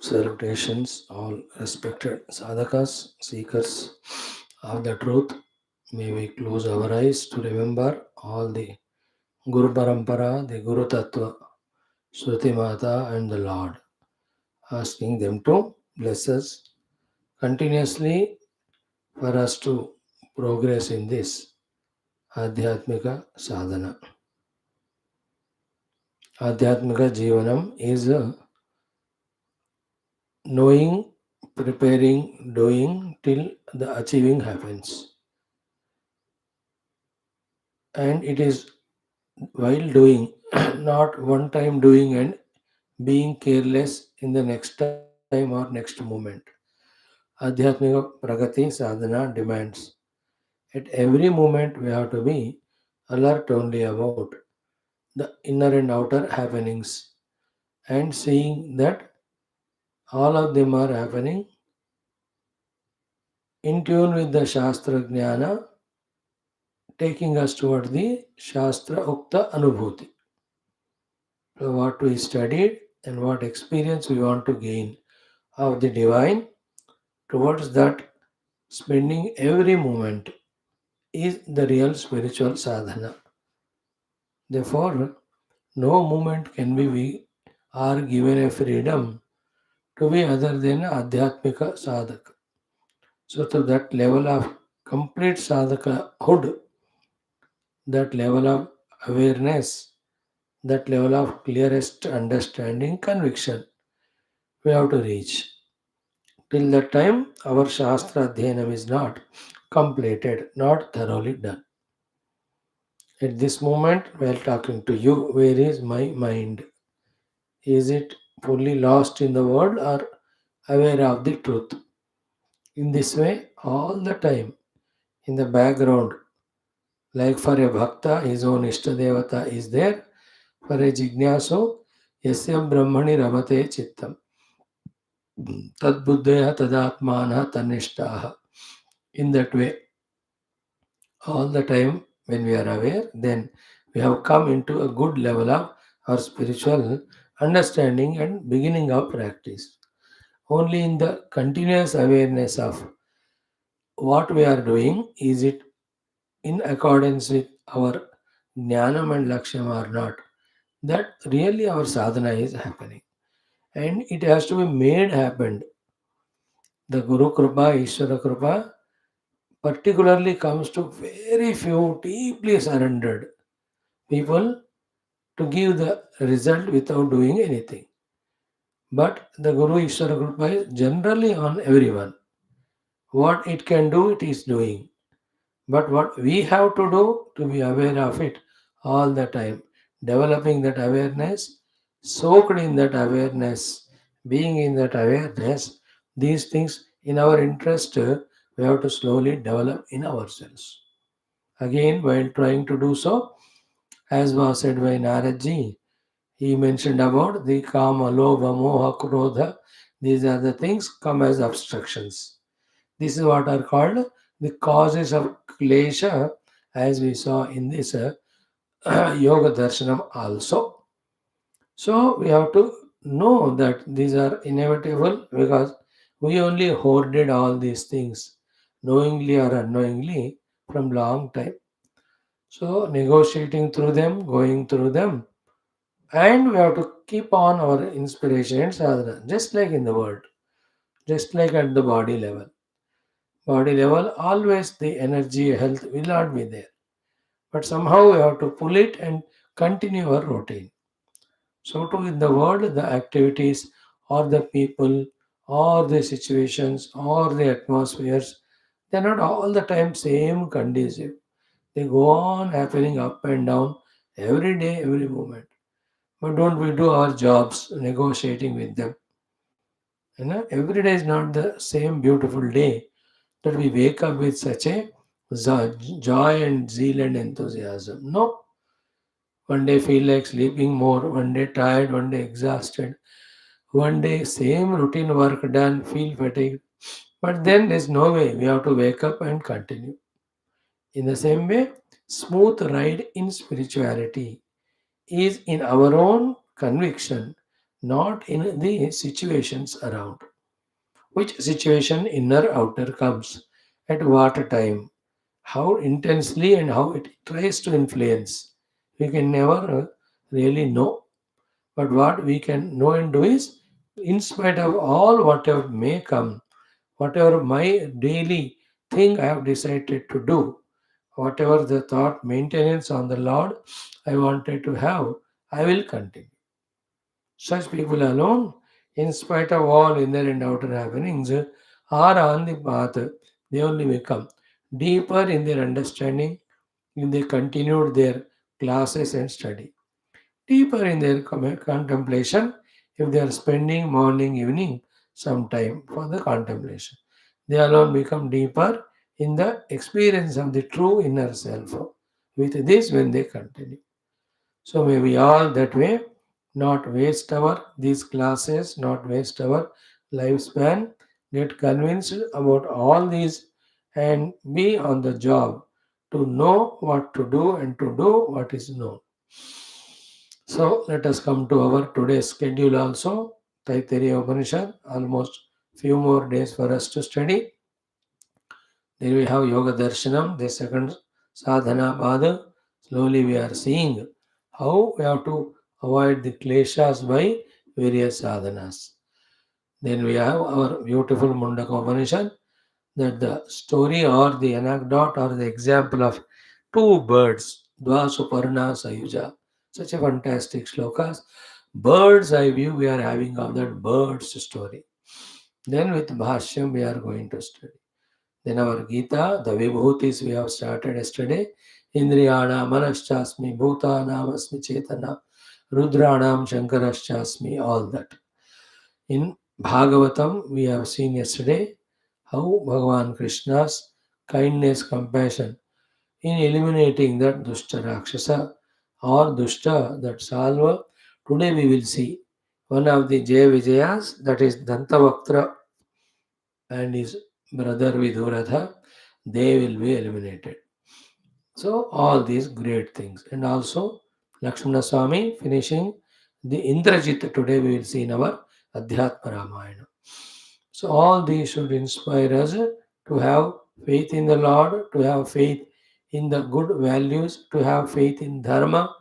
Salutations, all respected sadhakas, seekers of the truth. May we close our eyes to remember all the Guru Parampara, the Guru Tattva, Shruti Mata, and the Lord, asking them to bless us continuously for us to progress in this Adhyatmika sadhana. Adhyatmika Jivanam is knowing, preparing, doing till the achieving happens. And it is while doing, not one time doing and being careless in the next time or next moment. Adhyatmika Pragati Sadhana demands at every moment we have to be alert only about the inner and outer happenings and seeing that all of them are happening in tune with the Shastra Jnana, taking us toward the Shastra Ukta Anubhuti. So what we studied and what experience we want to gain of the divine towards that spending every moment is the real spiritual sadhana. Therefore, no moment can be we are given a freedom to be other than adhyatmika sadhaka. So to that level of complete sadhaka hood, that level of awareness, that level of clearest understanding, conviction, we have to reach. Till that time, our Shastra Adhyanam is not completed, not thoroughly done. At this moment, while talking to you, where is my mind? Is it fully lost in the world or aware of the truth? In this way, all the time, in the background, like for a bhakta, his own Ishtadevata is there. For a jignasu, yasya brahmani ramate chittam. Tad buddhaya tadatmana tanishtaha. In that way, all the time when we are aware, then we have come into a good level of our spiritual understanding and beginning of practice. Only in the continuous awareness of what we are doing, is it in accordance with our jnanam and lakshyam or not, that really our sadhana is happening. And it has to be made happen. The Guru Kripa, Ishvara Kripa particularly comes to very few deeply surrendered people to give the result without doing anything. But the Guru Ishvara Kripa is generally on everyone. What it can do, it is doing. But what we have to do to be aware of it all the time, developing that awareness, soaked in that awareness, being in that awareness, these things in our interest, we have to slowly develop in ourselves. Again, while trying to do so, as was said by Naradji, he mentioned about the kama, lobha, moha, krodha. These are the things come as obstructions. This is what are called the causes of klesha, as we saw in this yoga darshanam also. So we have to know that these are inevitable because we only hoarded all these things knowingly or unknowingly from long time. So negotiating through them, going through them, and we have to keep on our inspiration and sadhana, just like in the world, just like at the body level. Body level, always the energy, health will not be there. But somehow we have to pull it and continue our routine. So too in the world, the activities or the people or the situations or the atmospheres, they're not all the time same conducive. They go on happening up and down every day, every moment. But don't we do our jobs negotiating with them? Every day is not the same beautiful day that we wake up with such a joy and zeal and enthusiasm. No, one day feel like sleeping more, one day tired, one day exhausted, one day same routine work done, feel fatigued. But then there's no way, we have to wake up and continue. In the same way, smooth ride in spirituality is in our own conviction, not in the situations around. Which situation, inner, outer, comes at what time, how intensely, and how it tries to influence. We can never really know. But what we can know and do is, in spite of all whatever may come, whatever my daily thing I have decided to do, whatever the thought maintenance on the Lord I wanted to have, I will continue. Such people alone, in spite of all inner and outer happenings, are on the path. They only become deeper in their understanding if they continued their classes and study. Deeper in their contemplation if they are spending morning, evening some time for the contemplation. They alone become deeper in the experience of the true inner self. With this, when they continue. So may we all that way not waste our these classes, not waste our lifespan, get convinced about all these and be on the job to know what to do and to do what is known. So let us come to our today's schedule also. Taittiriya Upanishad, almost few more days for us to study. Then we have Yoga Darshanam, the second sadhana pada. Slowly we are seeing how we have to avoid the kleshas by various sadhanas. Then we have our beautiful Mundaka Upanishad, that the story or the anecdote or the example of two birds, Dva Suparna Sayuja. Such a fantastic slokas. Bird's eye view we are having of that bird's story. Then with Bhashyam we are going to study. Then our Gita, the Vibhutis we have started yesterday. Indriyana Manaschasmi, Bhutanam Asmi Chetana, Rudranam Shankaraschasmi, all that. In Bhagavatam, we have seen yesterday how Bhagavan Krishna's kindness, compassion in eliminating that Dushta Rakshasa or Dushta, that Salva. Today we will see one of the Jaya Vijayas, that is Dantavaktra and his brother Viduratha, they will be eliminated. So all these great things. And also Lakshmana Swami finishing the Indrajit today we will see in our Adhyatma Ramayana. So all these should inspire us to have faith in the Lord, to have faith in the good values, to have faith in Dharma,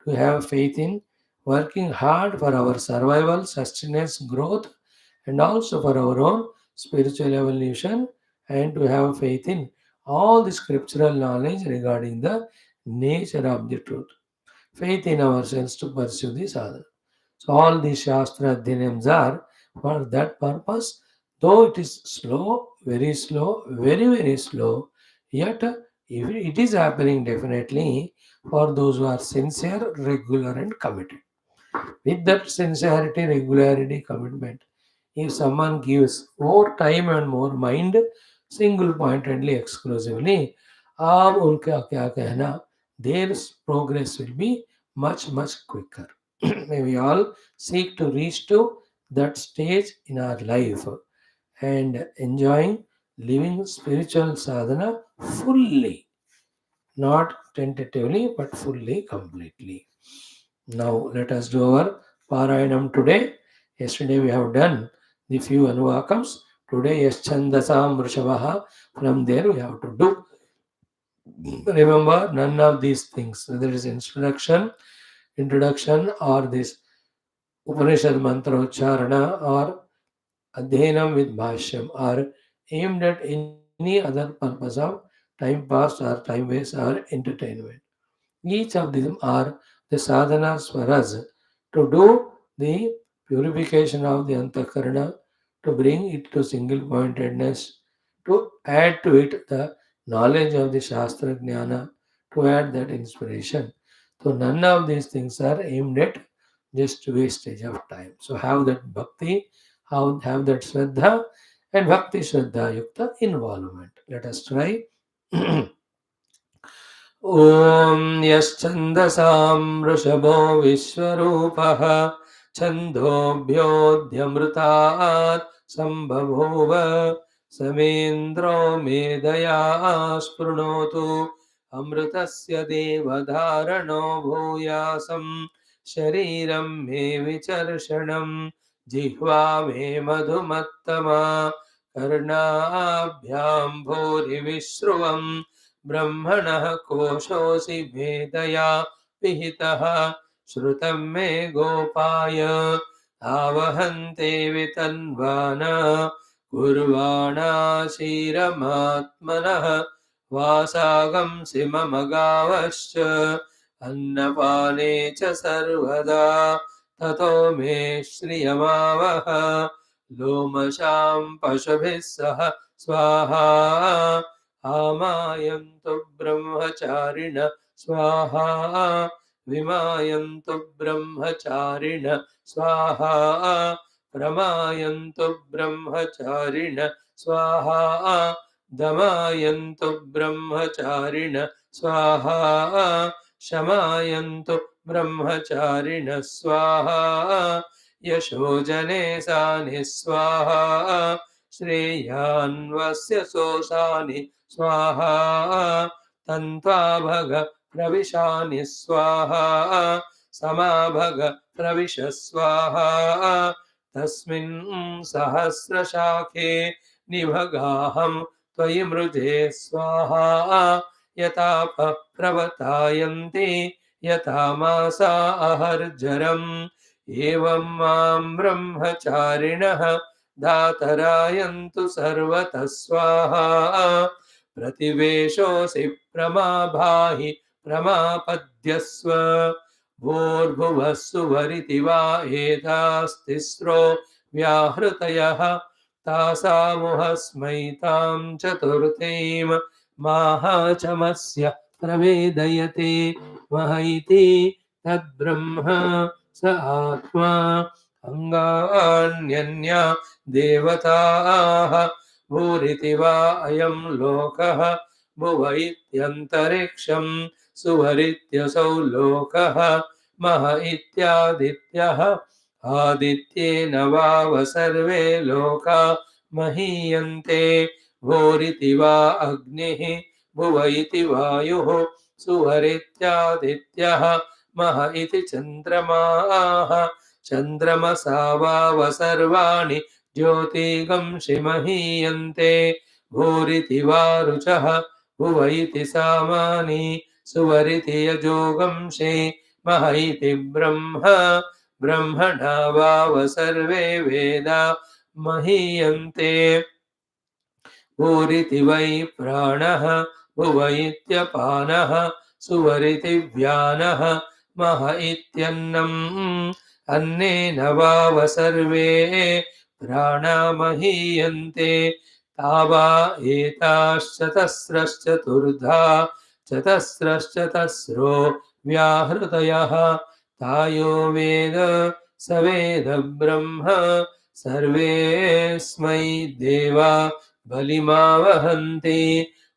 to have faith in working hard for our survival, sustenance, growth, and also for our own spiritual evolution, and to have faith in all the scriptural knowledge regarding the nature of the truth. Faith in ourselves to pursue the sadhana. So all these Shastra Adhyayams are for that purpose, though it is slow, very slow, yet if it is happening definitely for those who are sincere, regular and committed. With that sincerity, regularity, commitment, if someone gives more time and more mind, single pointedly, exclusively, अब उनका क्या कहना, their progress will be much quicker. May we all seek to reach to that stage in our life and enjoying living spiritual sadhana fully, not tentatively but fully, completely. Now let us do our Parayanam today. Yesterday we have done the few Anuvakams. Today Yaschandasam Vrishabha. From there we have to do. Remember none of these things, whether it is introduction or this Upanishad mantra ucharana or Adhyanam with Bhashyam are aimed at any other purpose of time pass or time waste or entertainment. Each of them are the sadhanas for us to do the purification of the antakarana, to bring it to single pointedness, to add to it the knowledge of the Shastra Jnana, to add that inspiration. So none of these things are aimed at just wastage of time. So have that bhakti, have that shraddha, and bhakti shraddha yukta involvement. Let us try. ॐ यश्छन्दसां वृषभो विश्वरूपः छन्दोभ्योऽध्यमृतात् सम्बभूव समेन्द्रो मेधया स्पृणोतु अमृतस्य देवधारणो भूयासं शरीरं मे विचर्षणं जिह्वा मे मधुमत्तमा कर्णाभ्यां भूरिविश्रुवं ब्रह्मणः कोशोऽसि भेदया पिहितः श्रुतं मे गोपाय आवहन्ते वितन्वाना कुर्वाणा क्षीरमात्मनः वासागंसि मम गावश्च अन्नपाने च सर्वदा ततो मे श्रियमावह लोमशां पशुभिः सह स्वाहा आमायन्तु ब्रह्मचारिण स्वाहा विमायन्तु ब्रह्मचारिण स्वाहा प्रमायन्तु ब्रह्मचारिण स्वाहा दमायन्तु ब्रह्मचारिण स्वाहा शमायन्तु ब्रह्मचारिण स्वाहा यशोजने सानि स्वाहा श्रेयान्वस्य सोसानि स्वाहा तन्त्वा भग प्रविशानि स्वाहा समाभग प्रविश स्वाहा तस्मिन् सहस्रशाखे निभगाहं त्वयि मृजे स्वाहा यथा प्रवतायन्ति यथा मासा अहर्जरम् एवं मां ब्रह्मचारिणः धातरायन्तु सर्वतः स्वाहा प्रतिवेशोऽसि प्रमाभाहि प्रमापद्यस्व भूर्भुवः सुवरिति वा एतास्तिस्रो व्याहृतयः तासामुहस्मै तां चतुर्थीं माहाचमस्य प्रवेदयते मह इति तद्ब्रह्म स आत्मा अङ्गान्यन्या देवताः भूरिति वा अयं लोकः भुव इत्यन्तरिक्षं सुवरित्यसौ लोकः मह इत्यादित्यः आदित्येन वाव सर्वे लोका महीयन्ते भूरिति वा अग्निः भुव इति वायुः सुवरित्यादित्यः मह इति चन्द्रमाः चन्द्रमसा वाव सर्वाणि ज्योतिगंसि महीयन्ते भूरिति वा रुचः भुव इति सामानि सुवरिति यजोगंसि मह इति ब्रह्म ब्रह्मणा वाव सर्वे वेदा महीयन्ते भूरिति वै प्राणः भुव इत्यपानः सुवरिति व्यानः मह इत्यन्नम् अन्नेन वाव सर्वे प्राणा महीयन्ते तावा एताश्चतस्रश्चतुर्धा चतस्रश्चतस्रो व्याहृतयः तायो वेद स वेद ब्रह्म सर्वेऽस्मै देवा बलिमावहन्ति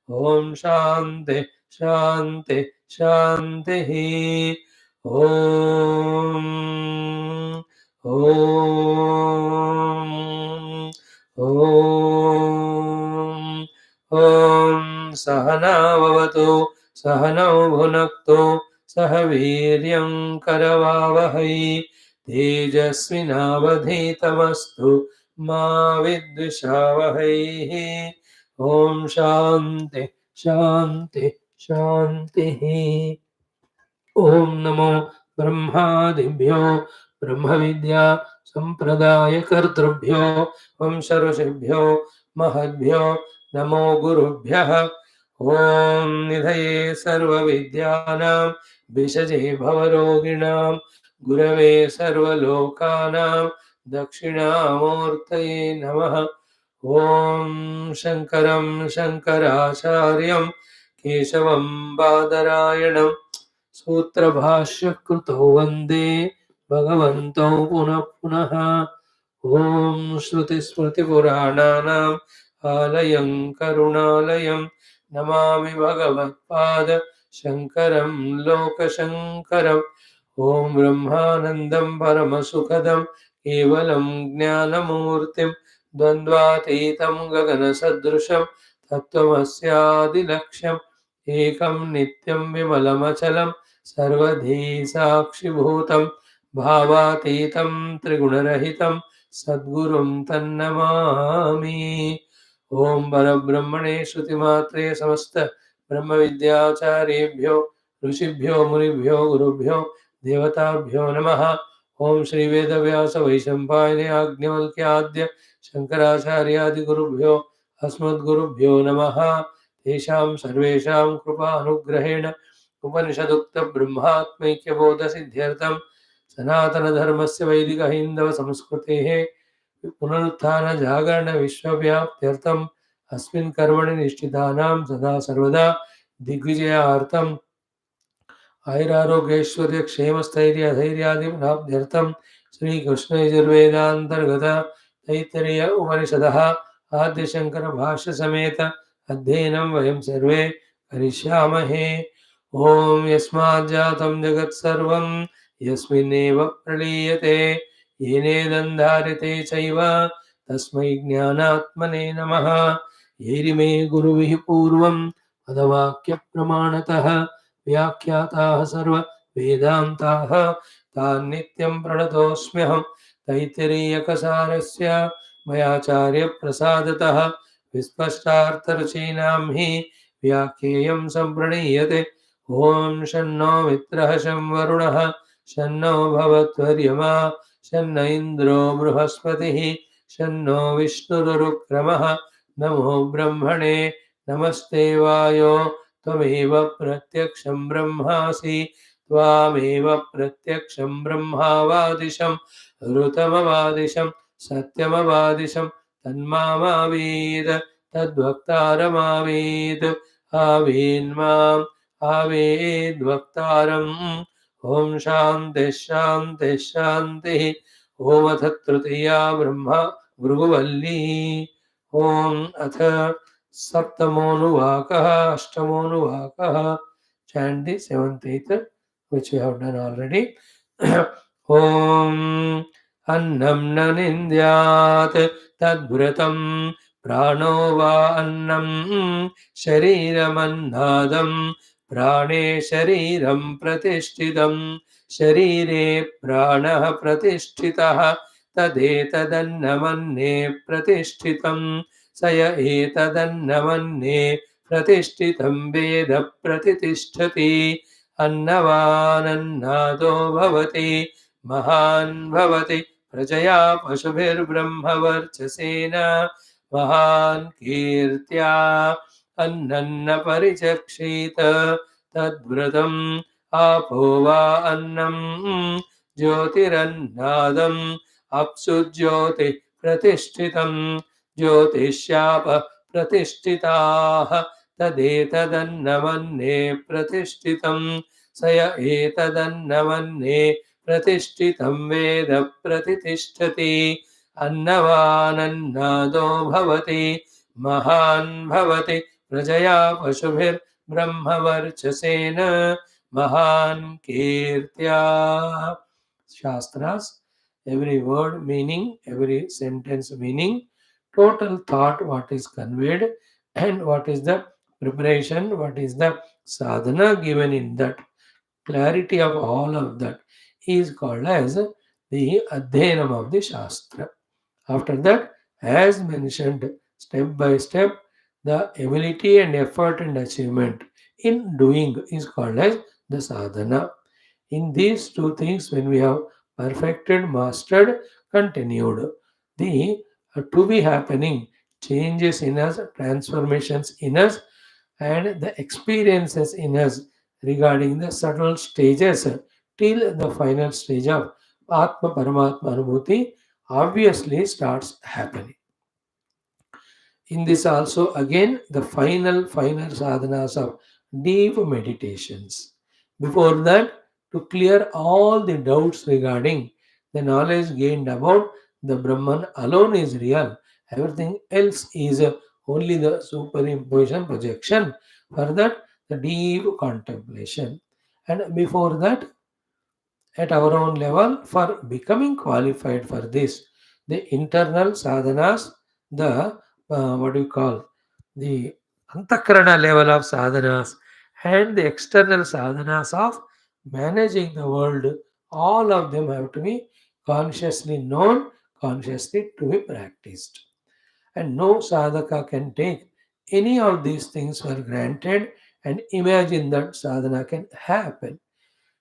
ॐ शान्ति शान्ति शान्तिः ॐ ॐ ॐ सहना भवतु सहनौ भुनक्तु सह वीर्यं करवावहै तेजस्विनावधीतमस्तु मा विद्विषावहै ॐ शान्ति शान्ति शान्तिः ॐ नमो ब्रह्मादिभ्यो ब्रह्मविद्या सम्प्रदायकर्तृभ्यो वंशऋषिभ्यो महद्भ्यो नमो गुरुभ्यः ॐ निधये सर्वविद्यानां विषजे भवरोगिणां गुरवे सर्वलोकानां दक्षिणामूर्तये नमः ॐ शङ्करं शङ्कराचार्यं केशवं बादरायणं सूत्रभाष्यकृतौ वन्दे भगवन्तौ पुनः पुनः ॐ श्रुतिस्मृतिपुराणानाम् आलयं करुणालयं नमामि भगवत्पाद शङ्करं लोकशङ्करम् ॐ ब्रह्मानन्दं परमसुखदं केवलं ज्ञानमूर्तिं द्वन्द्वातीतं गगनसदृशं तत्त्वमस्यादिलक्ष्यम् एकं नित्यं विमलमचलं सर्वधी साक्षिभूतं भावातीतं त्रिगुणरहितं सद्गुरुं तन्नमामि। ओम परब्रह्मणे श्रुतिमात्रे समस्त ब्रह्म विद्याचार्येभ्यो ऋषिभ्यो मुनिभ्यो गुरुभ्यो देवताभ्यो नमः। ओम श्री वेदव्यास वैशंपायने आज्ञवल्क्याद्य शंकराचार्यादिगुरुभ्यो अस्मद्गुरुभ्यो नमः। तेषां सर्वेषां कृपानुग्रहेण उपनिषदुक्तब्रह्मात्मैक्यबोधसिद्ध्यर्थं सनातनधर्मस्य वैदिकहैन्दवसंस्कृतेः पुनरुत्थानजागरणविश्वव्याप्त्यर्थम् अस्मिन् कर्मणि निष्ठितानां सदा सर्वदा दिग्विजयार्थम् आयुरारोग्यैश्वर्य क्षेमस्थैर्य धैर्यादिप्राप्त्यर्थं श्रीकृष्णयजुर्वेदान्तर्गत तैत्तिरीय उपनिषदः आद्यशंकर भाष्य समेत अध्ययनं वयं सर्वे करिष्यामहे। ओम यस्माज्जातं जगत्सर्वं यस्मिन्नेव प्रलीयते येनेदन्धार्यते चैव तस्मै ज्ञानात्मने नमः। येरिमे गुरुभिः पूर्वं पदवाक्यप्रमाणतः व्याख्याताः सर्व वेदान्ताः तान् नित्यं प्रणतोऽस्म्यहं। तैत्तिरीयकसारस्य मयाचार्यप्रसादतः विस्पष्टार्थरचीनां हि व्याख्येयं सम्प्रणीयते। ॐ शन्नो मित्रः शं वरुणः शन्नो भवत्वर्यमा शन्न इन्द्रो बृहस्पतिः शन्नो विष्णुरुक्रमः। नमो ब्रह्मणे नमस्ते वायो त्वमेव प्रत्यक्षं ब्रह्मासि त्वामेव प्रत्यक्षं ब्रह्मावादिशं ऋतमवादिशं सत्यमवादिशं तन्मामावीद तद्वक्तारमावीद आवीन्माम् आवेद्वक्तारम्। ॐ शान्तिः शान्तिः शान्तिः। ॐ अथ तृतीया ब्रह्मा भृगुवल्ली। ॐ अथ सप्तमोऽनुवाकः अष्टमोऽनुवाकः। Chant the seventh, eighth, which we have done already. Om Annam na nindyat tadvratam prano va annam shariramannadam prane shariram pratishthitam sharire pranah pratishtitah तदेतदन्नमन्ये प्रतिष्ठितं स य एतदन्नमन्ये प्रतिष्ठितं वेद प्रतिष्ठति। अन्नवानन्नादो भवति महान् भवति प्रजया पशुभिर्ब्रह्मवर्चसेन महान् कीर्त्या अन्नन्न परिचक्षीत तद्व्रतम् आपो वा अन्नं ज्योतिरन्नादम् अप्सु ज्योति प्रतिष्ठितं ज्योतिष्याप प्रतिष्ठिताः तदेतदन्नमन्ये प्रतिष्ठितं स य एतदन्नमन्ये प्रतिष्ठितं वेद प्रतिष्ठति। अन्नवानन्नादो भवति महान् भवति प्रजया पशुभिर्ब्रह्मवर्चसेन महान् कीर्त्या। Shastras, every word meaning, every sentence meaning, total thought what is conveyed, and what is the preparation, what is the sadhana given in that. Clarity of all of that is called as the adhyanam of the Shastra. After that, as mentioned, step by step, the ability and effort and achievement in doing is called as the sadhana. In these two things, when we have perfected, mastered, continued, the to be happening changes in us, transformations in us, and the experiences in us regarding the subtle stages till the final stage of Atma Paramatma Anubhuti obviously starts happening. In this also again the final sadhanas of deep meditations. Before that, to clear all the doubts regarding the knowledge gained about the Brahman alone is real. Everything else is only the superimposition projection. For that, the deep contemplation. And before that, at our own level, for becoming qualified for this, the internal sadhanas, the what do you call the antakarana level of sadhanas, and the external sadhanas of managing the world, all of them have to be consciously known, consciously to be practiced. And no sadhaka can take any of these things for granted and imagine that sadhana can happen.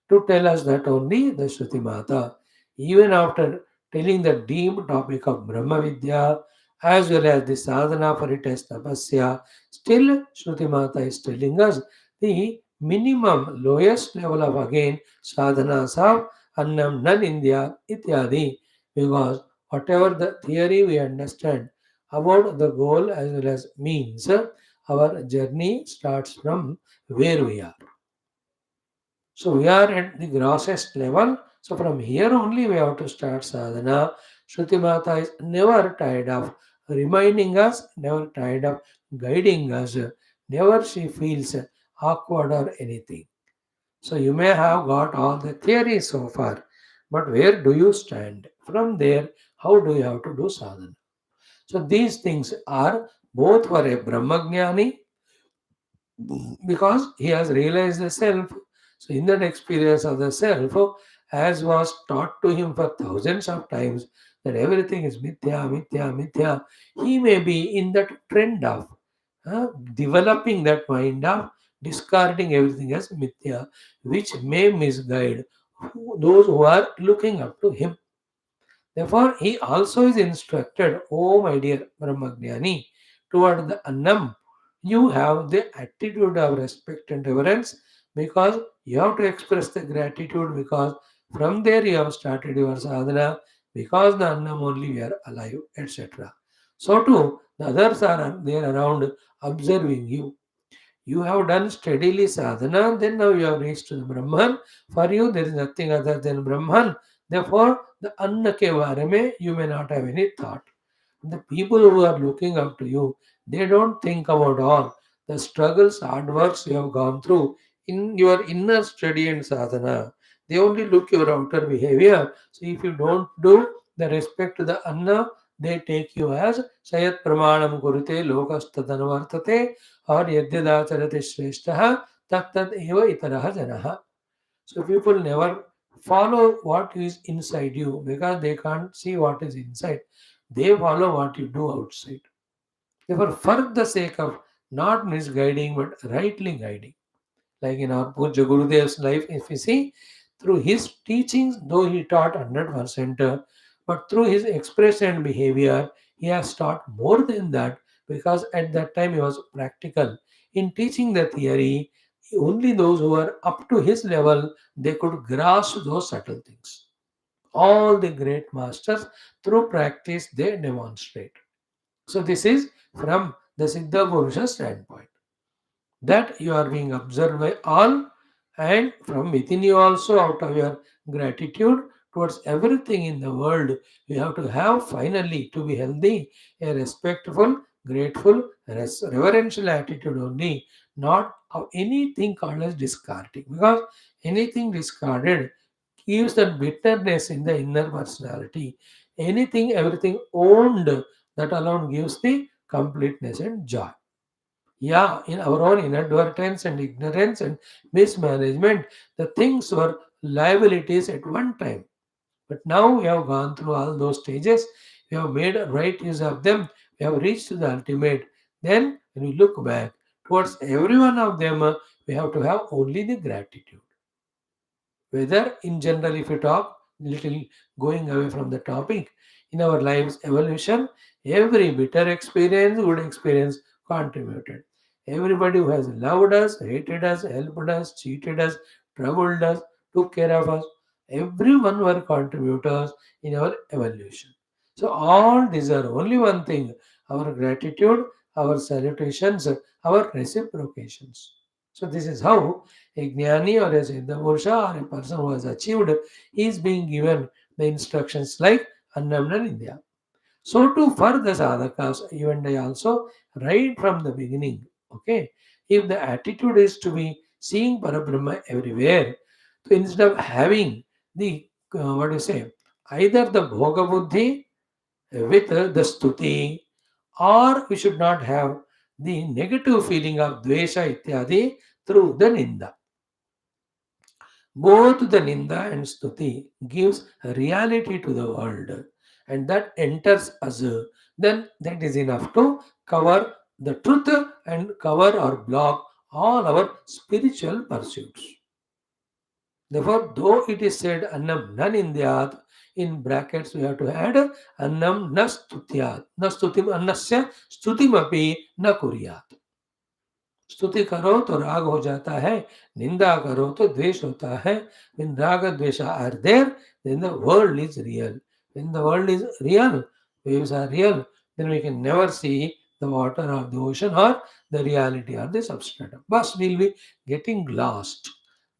To tell us that only the Shruti Mata, even after telling the deep topic of Brahma Vidya as well as the sadhana for it as tapasya, still Shruti Mata is telling us the minimum lowest level of again sadhanas of Annam Nan India Ityadi, because whatever the theory we understand about the goal as well as means, our journey starts from where we are. So we are at the grossest level. So from here only we have to start sadhana. Shruti Mata is never tired of reminding us, never tired of guiding us. Never she feels awkward or anything. So you may have got all the theory so far, but where do you stand? From there, how do you have to do sadhana? So these things are both for a Brahmagyani because he has realized the self. So, in that experience of the self, as was taught to him for thousands of times, that everything is mithya, mithya, mithya, he may be in that trend of developing that mind of discarding everything as mithya, which may misguide those who are looking up to him. Therefore, he also is instructed, oh my dear Brahmagyani, toward the Annam, you have the attitude of respect and reverence because you have to express the gratitude because from there you have started your sadhana because the Annam only we are alive, etc. So too, the others are there around observing you. You have done steadily sadhana, then now you have reached the Brahman. For you, there is nothing other than Brahman. Therefore, the Anna ke bare mein you may not have any thought. The people who are looking up to you, they don't think about all the struggles, hard works you have gone through in your inner study and sadhana. They only look your outer behavior. So if you don't do the respect to the Anna, they take you as Sayat Pramanam Kurute Lokastatanavartate or Yadyadacharate Shrestha Tat Eva Itaraha Janaha. So people never follow what is inside you because they can't see what is inside. They follow what you do outside. Therefore, for the sake of not misguiding but rightly guiding, like in our Pujya Gurudev's life, if you see, through his teachings, though he taught 100%, but through his expression and behavior, he has taught more than that because at that time he was practical. In teaching the theory, only those who were up to his level, they could grasp those subtle things. All the great masters, through practice, they demonstrate. So this is from the Siddha Purusha standpoint that you are being observed by all and from within you also out of your gratitude towards everything in the world you have to have finally to be healthy a respectful grateful reverential attitude only, not of anything called as discarding, because anything discarded gives that bitterness in the inner personality. Anything everything owned, that alone gives the completeness and joy. Yeah, in our own inadvertence and ignorance and mismanagement, the things were liabilities at one time. But now we have gone through all those stages, we have made a right use of them, we have reached the ultimate. Then, when we look back towards every one of them, we have to have only the gratitude. Whether in general, if you talk little going away from the topic, in our lives evolution, every bitter experience, good experience contributed. Everybody who has loved us, hated us, helped us, cheated us, troubled us, took care of us, everyone were contributors in our evolution. So all deserve only one thing, our gratitude, our salutations, our reciprocations. So this is how a jnani or a siddha purusha or a person who has achieved is being given the instructions like Annamna Nidya. So too for the sadhakas, you and I also, right from the beginning, okay, if the attitude is to be seeing Parabrahma everywhere, so instead of having the, what do you say, either the bhoga buddhi with the stuti, or we should not have the negative feeling of dvesha ityadi through the ninda. Both the ninda and stuti gives reality to the world, and that enters us. Then that is enough to cover the truth and cover or block all our spiritual pursuits. Therefore, though it is said annam nan indyat, in brackets we have to add annam na stutyat, na stutim annasya stutimapi na kuryat. स्तुति करो तो राग हो जाता है, निंदा करो तो द्वेष होता है. When raga dvesha are there, then the world is real. When the world is real, waves are real, then we can never see the water or the ocean or the reality or the substratum. But we'll be getting lost.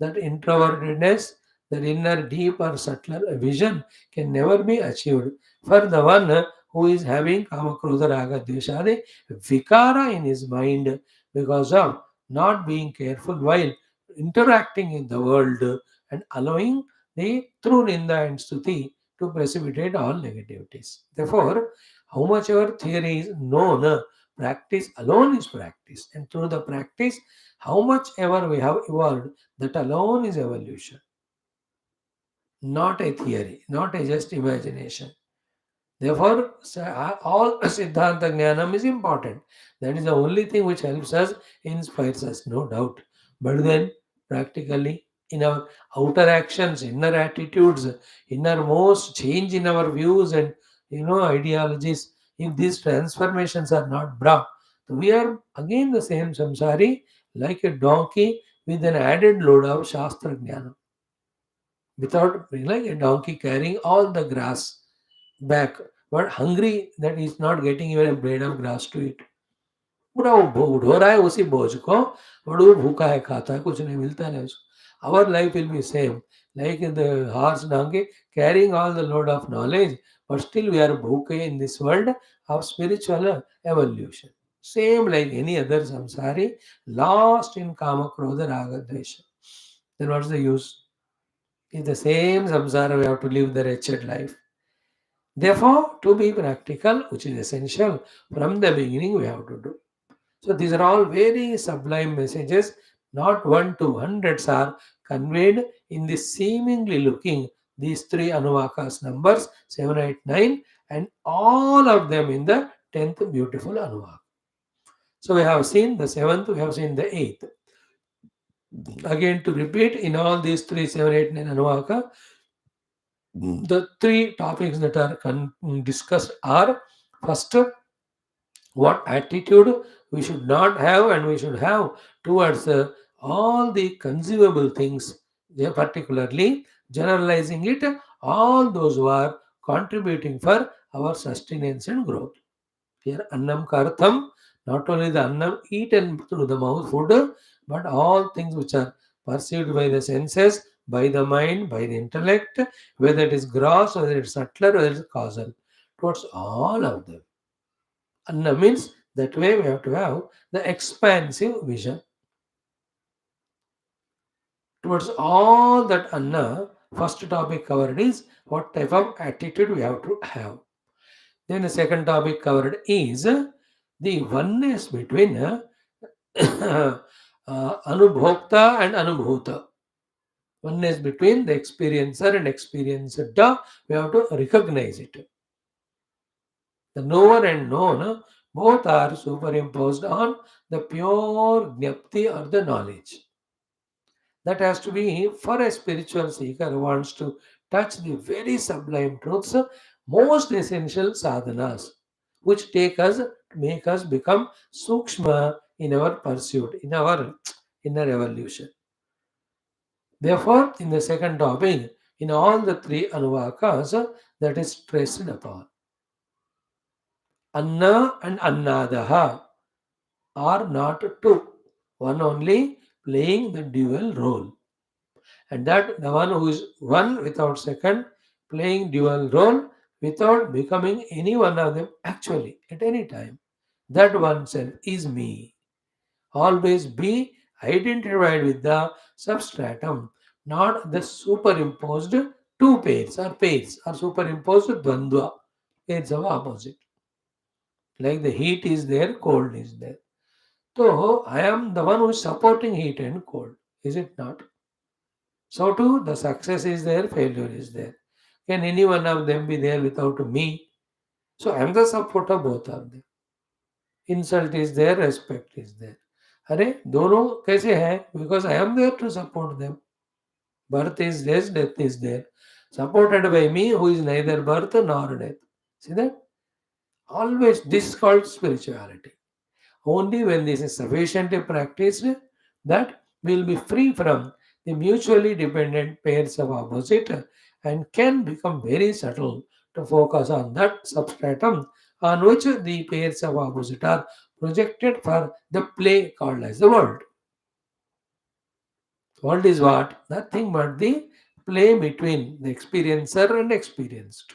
That introvertedness, that inner deep or subtler vision can never be achieved. For the one who is having kama krodha raga dvesha vikara in his mind, because of not being careful while interacting in the world and allowing the through ninda and stuti to precipitate all negativities. Therefore, how much our theory is known, practice alone is practice. And through the practice, how much ever we have evolved, that alone is evolution. Not a theory, not a just imagination. Therefore, all Siddhanta Jnanam is important. That is the only thing which helps us, inspires us, no doubt. But then, practically, in our outer actions, inner attitudes, innermost change in our views and ideologies, if these transformations are not brought, we are again the same samsari, like a donkey with an added load of Shastra Jnana. Without, like a donkey carrying all the grass back, but hungry that is not getting even a blade of grass to eat. पूरा वो ढो रहा है उसी बोझ को, but वो भूखा है, खाता है, कुछ नहीं मिलता है उसको. Our life will be same, like the horse donkey carrying all the load of knowledge, but still we are bhuke in this world of spiritual evolution. Same like any other samsari, lost in kama, krodha, raga, dvesha. Then what's the use? It's the same samsara, we have to live the wretched life. Therefore, to be practical, which is essential, from the beginning we have to do. So these are all very sublime messages, not one to hundreds are conveyed in this seemingly looking these three Anuvakas numbers 7, 8, 9, and all of them in the 10th beautiful Anuvaka. So we have seen the 7th, we have seen the 8th. Again to repeat, in all these 3, 7, 8, 9 Anuvaka, the three topics that are discussed are: first, what attitude we should not have and we should have towards all the consumable things, particularly generalizing it, all those who are contributing for our sustenance and growth. Here, annam kartham, not only the annam eaten through the mouth food, but all things which are perceived by the senses, by the mind, by the intellect, whether it is gross, whether it is subtler, whether it is causal, towards all of them. Anna means that way we have to have the expansive vision. Towards all that Anna, first topic covered is what type of attitude we have to have. Then the second topic covered is the oneness between Anubhokta and Anubhuta. Oneness between the experiencer and experienced. We have to recognize it. The knower and known both are superimposed on the pure jnapti or the knowledge. That has to be for a spiritual seeker who wants to touch the very sublime truths, most essential sadhanas, which make us become sukshma in our pursuit, in our inner evolution. Therefore, in the second topic, in all the three anuvakas, that is stressed upon. Anna and Annadaha are not two, one only playing the dual role. And that the one who is one without second, playing dual role without becoming any one of them actually at any time. That oneself is me. Always be identified with the substratum, not the superimposed two pairs or superimposed dvandva, pairs of opposite. Like the heat is there, cold is there. So I am the one who is supporting heat and cold, is it not? So too, the success is there, failure is there. Can any one of them be there without me? So I am the support of both of them. Insult is there, respect is there. अरे दोनों कैसे हैं? Because I am there to support them. Birth is there, death is there. Supported by me, who is neither birth nor death. See that? Always, this is called spirituality. Only when this is sufficiently practiced, that we will be free from the mutually dependent pairs of opposite and can become very subtle to focus on that substratum on which the pairs of opposite are projected for the play called as the world. World is what? Nothing but the play between the experiencer and experienced.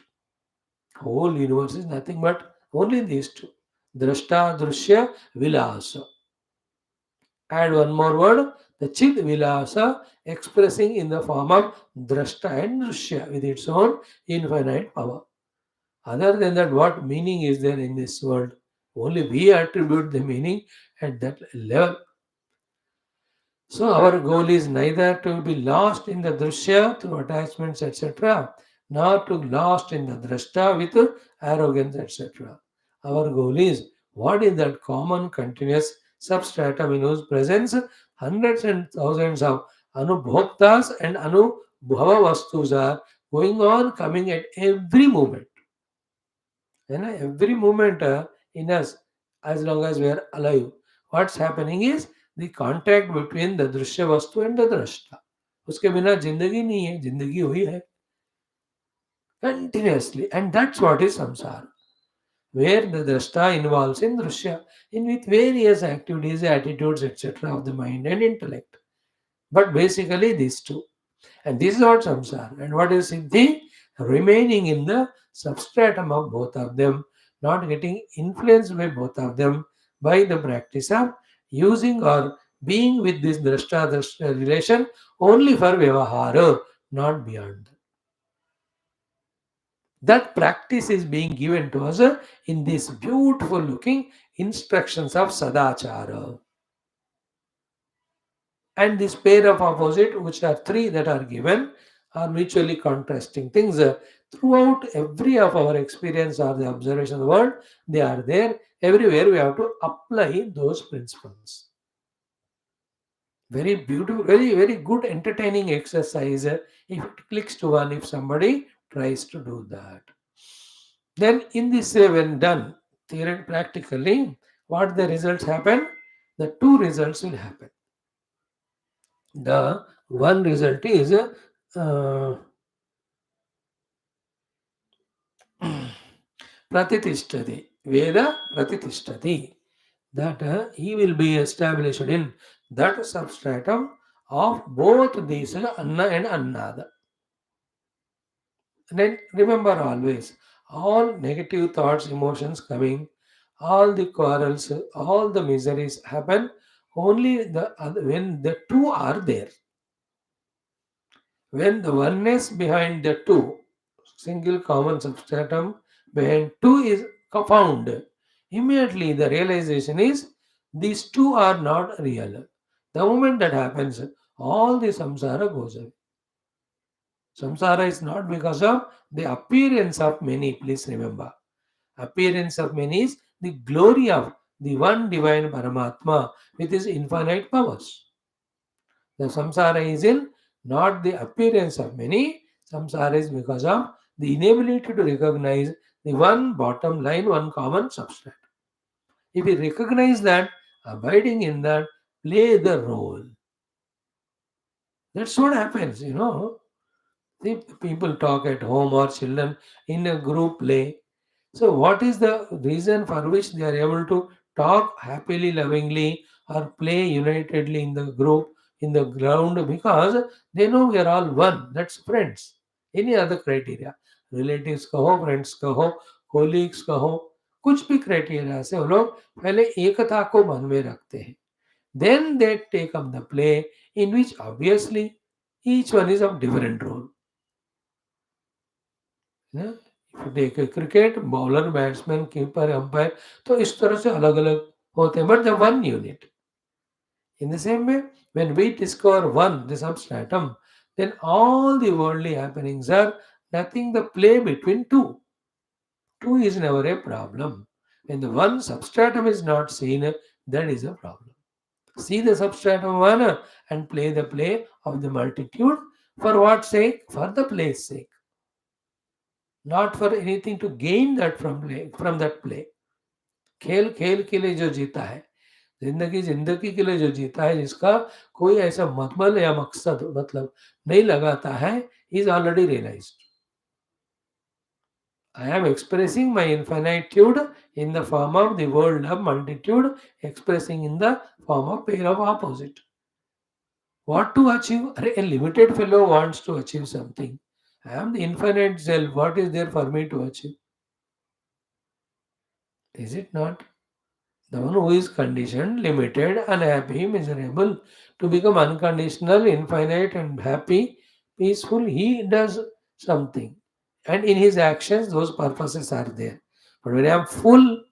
Whole universe is nothing but only these two. Drashta, Drushya, Vilasa. Add one more word, the Chid Vilasa, expressing in the form of Drashta and Drushya with its own infinite power. Other than that, what meaning is there in this world? Only we attribute the meaning at that level. So our goal is neither to be lost in the drishya through attachments, etc., nor to lost in the drashta with arrogance, etc. Our goal is what is that common continuous substratum in whose presence hundreds and thousands of anubhoktas and anubhava vastus are going on, coming at every moment. And every moment in us, as long as we are alive, what's happening is the contact between the दृश्य वस्तु and the दृष्टा. उसके बिना जिंदगी नहीं है, जिंदगी हुई है continuously, and that's what is samsara, where the drashta involves in drishya, in with various activities, attitudes, etc. of the mind and intellect. But basically these two. And this is what samsara. And what is siddhi? Remaining in the substratum of both of them, not getting influenced by both of them by the practice of using or being with this drashta relation only for vyavahara, not beyond. That practice is being given to us in these beautiful looking instructions of SADAACHARA. And this pair of opposite, which are three that are given, are mutually contrasting things. Throughout every of our experience or the observation of the world, they are there. Everywhere we have to apply those principles. Very beautiful, very, very good entertaining exercise. If it clicks to one, if somebody tries to do that. Then in this way, when done, practically, what the results happen? The two results will happen. The one result is Pratitishthati. Veda Pratitishthati. That he will be established in that substratum of both these Anna and Annada. Then remember always, all negative thoughts, emotions coming, all the quarrels, all the miseries happen only when the two are there. When the oneness behind the two, single common substratum behind two is found, immediately the realization is these two are not real. The moment that happens, all the samsara goes away. Samsara is not because of the appearance of many, please remember. Appearance of many is the glory of the one divine Paramatma with his infinite powers. The samsara is in not the appearance of many, samsara is because of the inability to recognize the one bottom line, one common substrate. If we recognize that, abiding in that, play the role. That's what happens, you know. The people talk at home or children in a group play. So, what is the reason for which they are able to talk happily, lovingly, or play unitedly in the group, in the ground? Because they know we are all one. That's friends. Any other criteria? Relatives कहो, friends कहो, colleagues कहो, कुछ भी criteria से वो लोग पहले एकता को मन में रखते हैं. Then they take up the play in which obviously each one is of different role. ना if you take a cricket, bowler, batsman, keeper, umpire, तो इस तरह से अलग अलग होते हैं, but the one unit. In the same way, when we discover one, the substratum, then all the worldly happenings are nothing the play between two. Two is never a problem. When the one substratum is not seen, that is a problem. See the substratum one and play the play of the multitude. For what sake? For the play's sake. Not for anything to gain that from that play. खेल खेल के लिए जो जीता है, जिंदगी जिंदगी के लिए जो जीता है, जिसका कोई ऐसा मतबल या मकसद मतलब नहीं लगाता है, is already realized. I am expressing my infinitude in the form of the world of multitude, expressing in the form of pair of opposite. What to achieve? A limited fellow wants to achieve something. I am the infinite self. What is there for me to achieve? Is it not? The one who is conditioned, limited, unhappy, miserable, to become unconditional, infinite, and happy, peaceful, he does something. And in his actions, those purposes are there. But when I am full,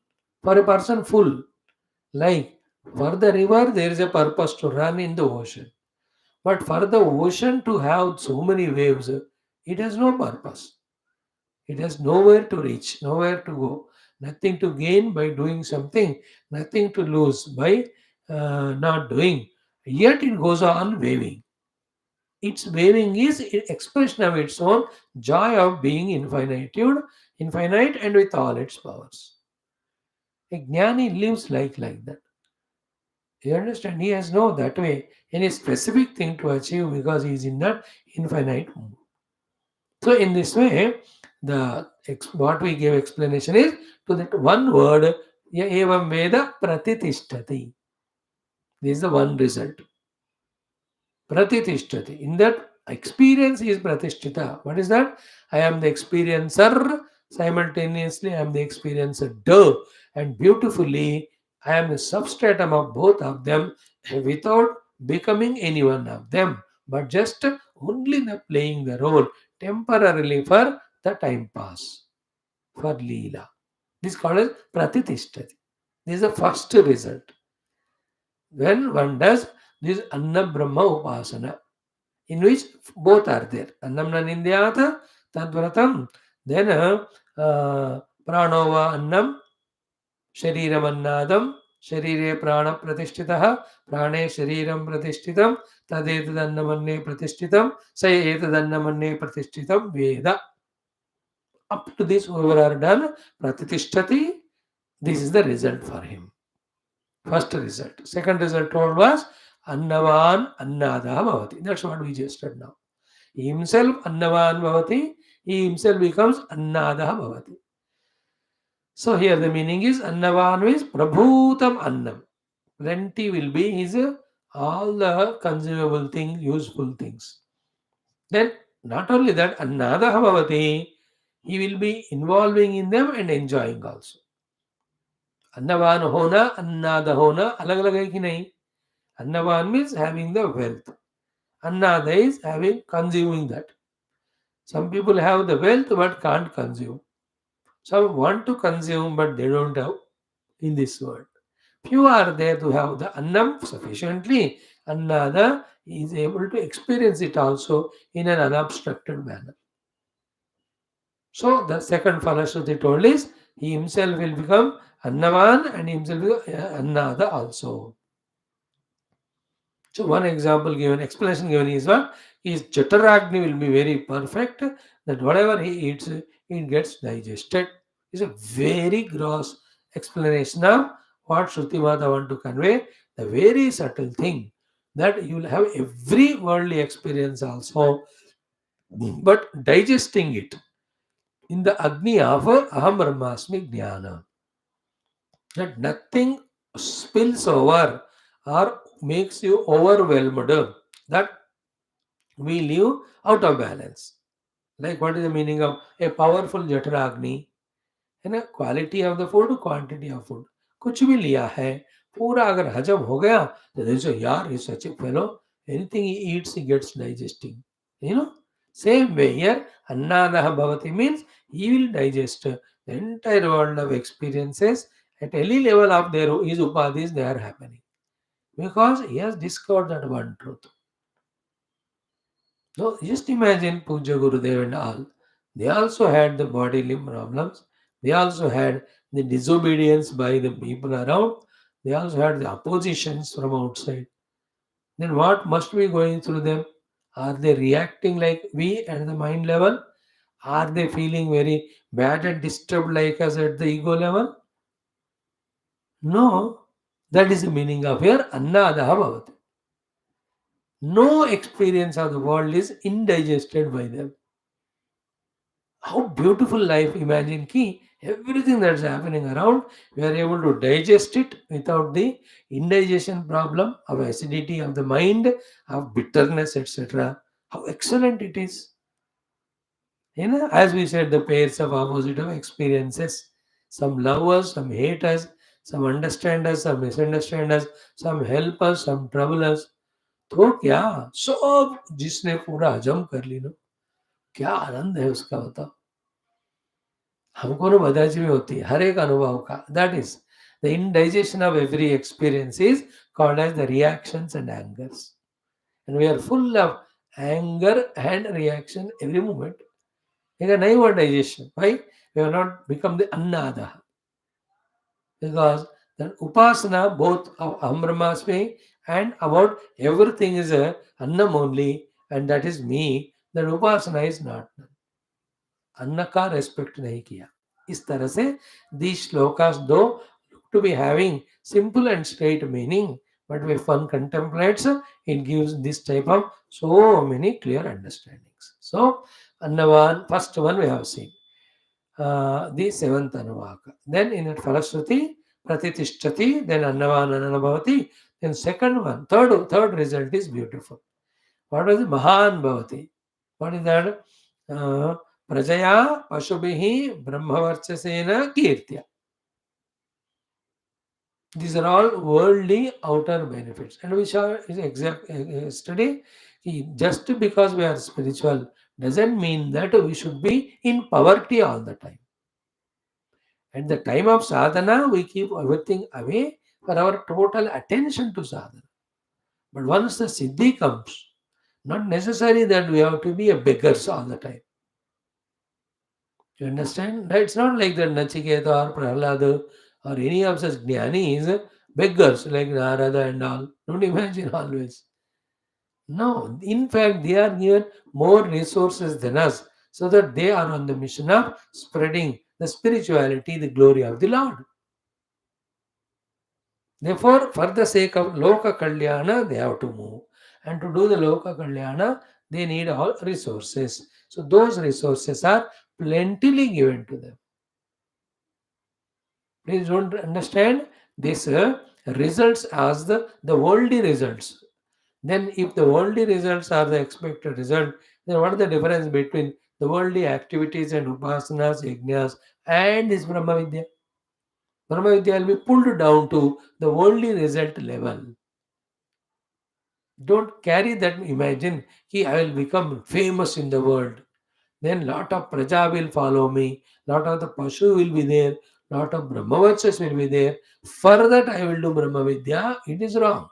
for a person full, like for the river, there is a purpose to run in the ocean. But for the ocean to have so many waves, it has no purpose. It has nowhere to reach, nowhere to go, nothing to gain by doing something, nothing to lose by not doing. Yet it goes on waving. Its waving is an expression of its own joy of being infinitude, infinite and with all its powers. A jnani lives like that. You understand? He has no that way any specific thing to achieve because he is in that infinite mood. So in this way, what we give explanation is to that one word, ya evam veda pratitishthati. This is the one result. Pratitishthati. In that experience is pratishtita. What is that? I am the experiencer. Simultaneously, I am the experiencer. And beautifully, I am the substratum of both of them without becoming any one of them, but just only the playing the role temporarily for the time pass, for Leela. This is called as Pratitishthati. This is the first result. When one does this Anna Brahma Upasana, in which both are there. Annam na nindyata tadvratam. Then pranova annam शरीरम अन्नादम शरीरे प्राण प्रतिष्ठितः प्राणे शरीरम प्रतिष्ठितम तदेतदन्नमन्ये प्रतिष्ठितम स एतदन्नमन्ये प्रतिष्ठितम वेद. Up to this, whoever are done, pratitishthati, this is the result for him. First result. Second result told was annavan annadaha bhavati. That's what we just said now. He himself annavan bhavati, he himself becomes annadaha bhavati. So here the meaning is annavan means prabhutam annam. Plenty will be his all the consumable things, useful things. Then not only that, annadaha bhavati, he will be involving in them and enjoying also. अन्नवान होना अन्नाद होना अलग अलग है कि नहीं. अन्नवान means having the wealth. Annada is having consuming that. Some people have the wealth but can't consume. Some want to consume but they don't have in this world. Few are there to have the annam sufficiently. Annada is able to experience it also in an unobstructed manner. So the second Falashruti told is he himself will become Annavan and himself will become Annada also. So one example given, explanation given is what? His Chaturagni will be very perfect, that whatever he eats, it gets digested. It's a very gross explanation of what Shruti Mata want to convey, the very subtle thing that you will have every worldly experience also, but digesting it in the Agni of Aham Brahmasmi Jnana. That nothing spills over or makes you overwhelmed, that we live out of balance. Like what is the meaning of a powerful Jataragni? है ना, quality of the food quantity of food. कुछ भी लिया है पूरा अगर हजम हो गया तो देखो यार is such a fellow, anything he eats he gets digesting. You know, same way here, annadaha bhavati means he will digest the entire world of experiences at any level of their his upadhis they are happening because he has discovered that one truth. No, just imagine Puja Gurudev and all. They also had the bodily problems. They also had the disobedience by the people around. They also had the oppositions from outside. Then what must be going through them? Are they reacting like we at the mind level? Are they feeling very bad and disturbed like us at the ego level? No. That is the meaning of here Annadaha Bhavati. No experience of the world is indigested by them. How beautiful life! Imagine ki everything that's happening around, we are able to digest it without the indigestion problem of acidity of the mind, of bitterness, etc. How excellent it is. As we said, the pairs of opposite of experiences. Some love us, some hate us, some understand us, some misunderstand us, some help us, some trouble us. तो क्या सब जिसने पूरा हजम कर ली ना, क्या आनंद है उसका बताओ. हमको ना बधाई भी होती है हर एक अनुभव का. That is the indigestion of every experience is called as the reactions and angers, and we are full of anger and reaction every moment. ಈಗ नहीं हुआ digestion. Why? We have not become the annada, because the upasana both of aham brahmasmi and about everything is a annam only, and that is me. That upasana is not. अन्न का respect नहीं किया. इस तरह से these shlokas दो to be having simple and straight meaning, but if one contemplates, it gives this type of so many clear understandings. So, Annavan, first one we have seen. The seventh Anuvaka. Then in it Falashruti, Pratitishthati, then Annavan Ananabhavati. Then second one, third result is beautiful. What was the Mahan Bhavati? What is that? Prajaya Pashubihi Brahmavarchasena Kirtya. These are all worldly outer benefits. And we saw is exact yesterday, just because we are spiritual doesn't mean that we should be in poverty all the time. At the time of sadhana, we keep everything away for our total attention to sadhana. But once the siddhi comes, not necessary that we have to be a beggars all the time. You understand? It's not like that Nachiketa or Prahlada or any of such jnanis, beggars like Narada and all. Don't imagine always. No, in fact, they are given more resources than us, so that they are on the mission of spreading the spirituality, the glory of the Lord. Therefore, for the sake of Loka Kalyana, they have to move. And to do the Loka Kalyana, they need all resources. So those resources are plentifully given to them. Please don't understand this results as the worldly results. Then if the worldly results are the expected result, then what is the difference between the worldly activities and upasanas, yajnas and this Brahma Vidya? Brahma Vidya will be pulled down to the worldly result level. Don't carry that imagine कि I will become famous in the world. Then lot of praja will follow me, lot of the pashu will be there, lot of brahmavachas will be there. For that I will do Brahma Vidya. It is wrong.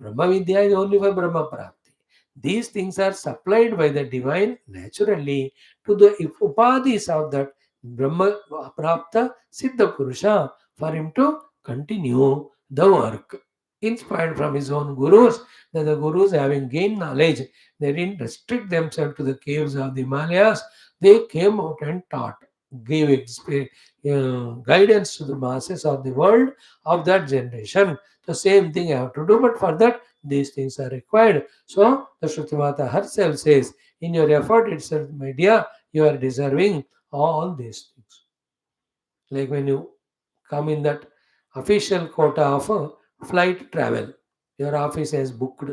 Brahma Vidya is only for Brahma Prapti. These things are supplied by the divine naturally to the upadhis of that Brahma Prapta Siddha Purusha for him to continue the work. Inspired from his own gurus, that the gurus having gained knowledge, they didn't restrict themselves to the caves of the Himalayas. They came out and taught, gave guidance to the masses of the world of that generation. The same thing I have to do, but for that, these things are required. So, the Shruti Mata herself says, in your effort itself, my dear, you are deserving all these things. Like when you come in that official quota of flight travel, your office has booked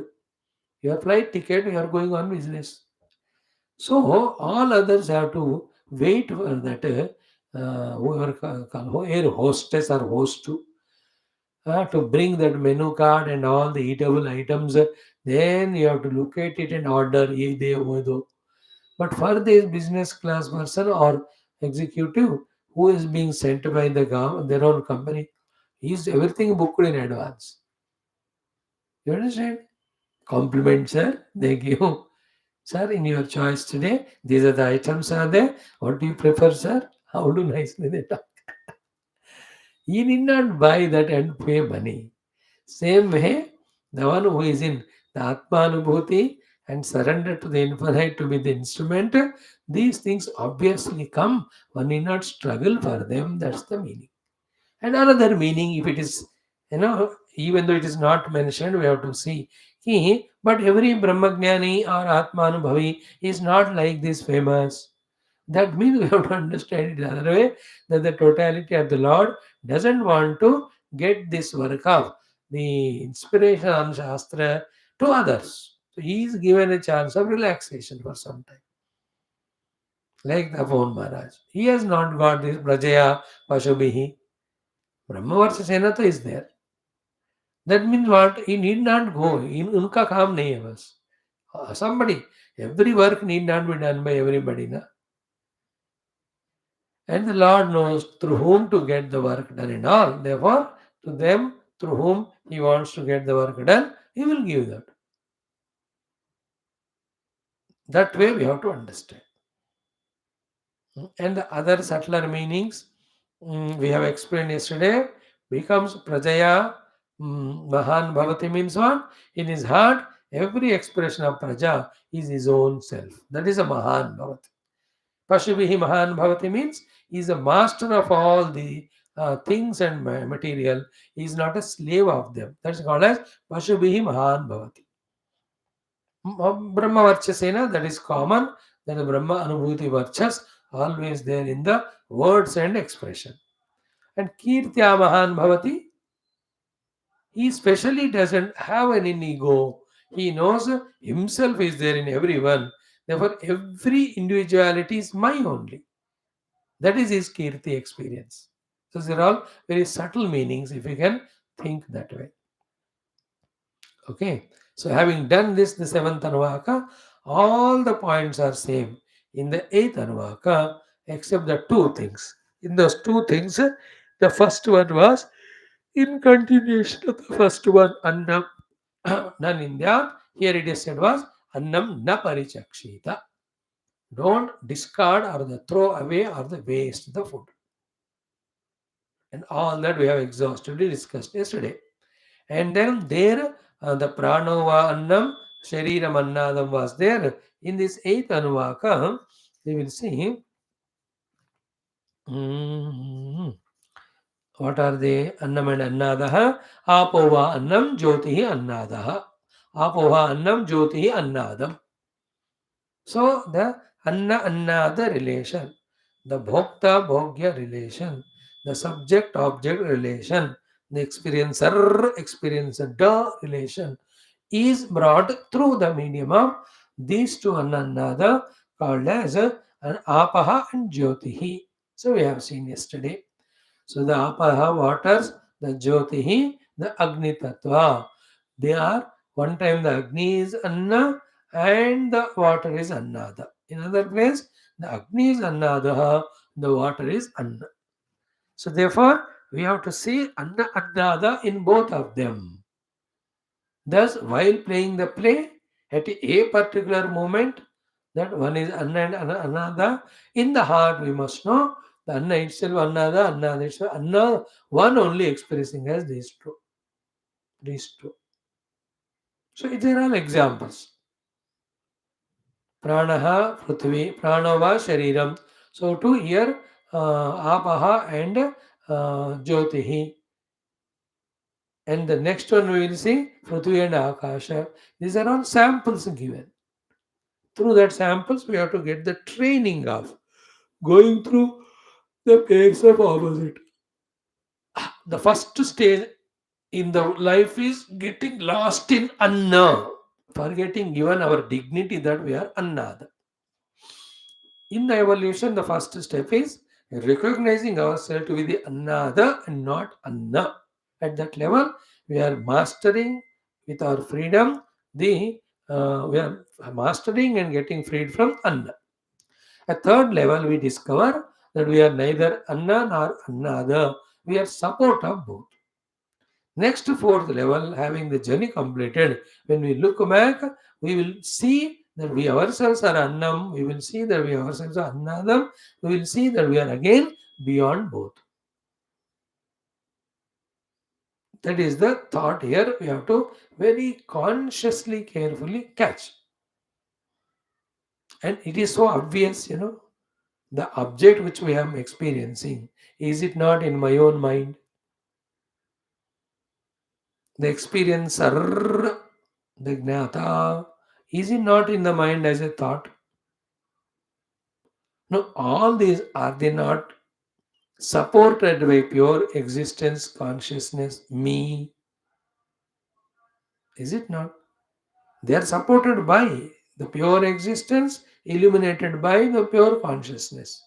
your flight ticket, you are going on business. So, all others have to wait for that whoever air hostess or host to bring that menu card and all the eatable items. Then you have to look at it and order ye de wo do. But for this business class person or executive who is being sent by their own company, is everything booked in advance. You understand? Compliments, sir, they give. Sir, in your choice today, these are the items are there. What do you prefer, sir? How do nicely they talk? He need not buy that and pay money. Same way, the one who is in the Atmanubhuti and surrender to the infinite to be the instrument, these things obviously come. One need not struggle for them. That's the meaning. And another meaning, if it is, even though it is not mentioned, we have to see. But every Brahmagnani or Atmanubhavi is not like this famous. That means we have to understand it the other way, that the totality of the Lord doesn't want to get this work of the inspiration on Shastra to others. So he is given a chance of relaxation for some time. Like the Avon Maharaj. He has not got this Prajaya Pashubihi. Brahmavarsa Senata is there. That means what? He need not go. Unka काम नहीं है बस. Somebody. Every work need not be done by everybody. Na? And the Lord knows through whom to get the work done and all. Therefore, to them through whom He wants to get the work done, He will give that. That way we have to understand. And the other subtler meanings we have explained yesterday becomes Prajaya Mahan Bhavati means what? In his heart, every expression of Praja is his own self. That is a Mahan Bhavati. Pashubihi Mahan Bhavati means he is a master of all the things and material. He is not a slave of them. That's called as Pashubihi Mahan Bhavati. Brahma Varchasena, that is common. That is Brahma Anubhuti Varchas, always there in the words and expression. And Kirtya Mahan Bhavati, he specially doesn't have any ego. He knows himself is there in everyone. Therefore, every individuality is my only. That is his Kirti experience. So these are all very subtle meanings if you can think that way. Okay. So having done this, the seventh Anuvaka, all the points are same in the eighth Anuvaka except the two things. In those two things, the first one was in continuation of the first one, Annam nan India. Here it is said was Annam na parichakshita. Don't discard or the throw away or the waste the food. And all that we have exhaustively discussed yesterday. And then there, the pranova annam, shariram annadam was there. In this eighth anuvaka, we will see what are they? Annam and annadaha, apova annam, jyotihi annadaha. Apova annam, jyotihi annadam. So the anna annada relation, the bhokta bhogya relation, the subject object relation, the experiencer relation is brought through the medium of these two anna called as an apaha and jyotihi. So we have seen yesterday. So the apaha waters, the jyotihi, the agni tattva. They are one time the agni is anna and the water is annada. In other place, the agni is annada, the water is anna. So therefore, we have to see anna annada in both of them. Thus, while playing the play, at a particular moment, that one is anna and annada, in the heart we must know the anna itself, annada itself, anna, one only expressing as these two. These two. So these are all examples. Pranaha, Prithvi, Pranava, Shariram. So two here, Apaha and Jyotihi. And the next one we will see Prithvi and Akasha. These are all samples given. Through that samples, we have to get the training of going through the pairs of opposite. The first stage in the life is getting lost in Anna, forgetting given our dignity that we are Annada. In the evolution, the first step is recognizing ourselves to be the Annada and not Anna. At that level, we are mastering with our freedom we are mastering and getting freed from Anna. At third level, we discover that we are neither Anna nor Annada. We are support of both. Next fourth level, having the journey completed, when we look back, we will see that we ourselves are Annam, we will see that we ourselves are Annadam, we will see that we are again beyond both. That is the thought here. We have to very consciously, carefully catch. And it is so obvious, the object which we are experiencing, is it not in my own mind? The experiencer, the gnata, is it not in the mind as a thought? No, all these are they not supported by pure existence, consciousness, me? Is it not? They are supported by the pure existence, illuminated by the pure consciousness.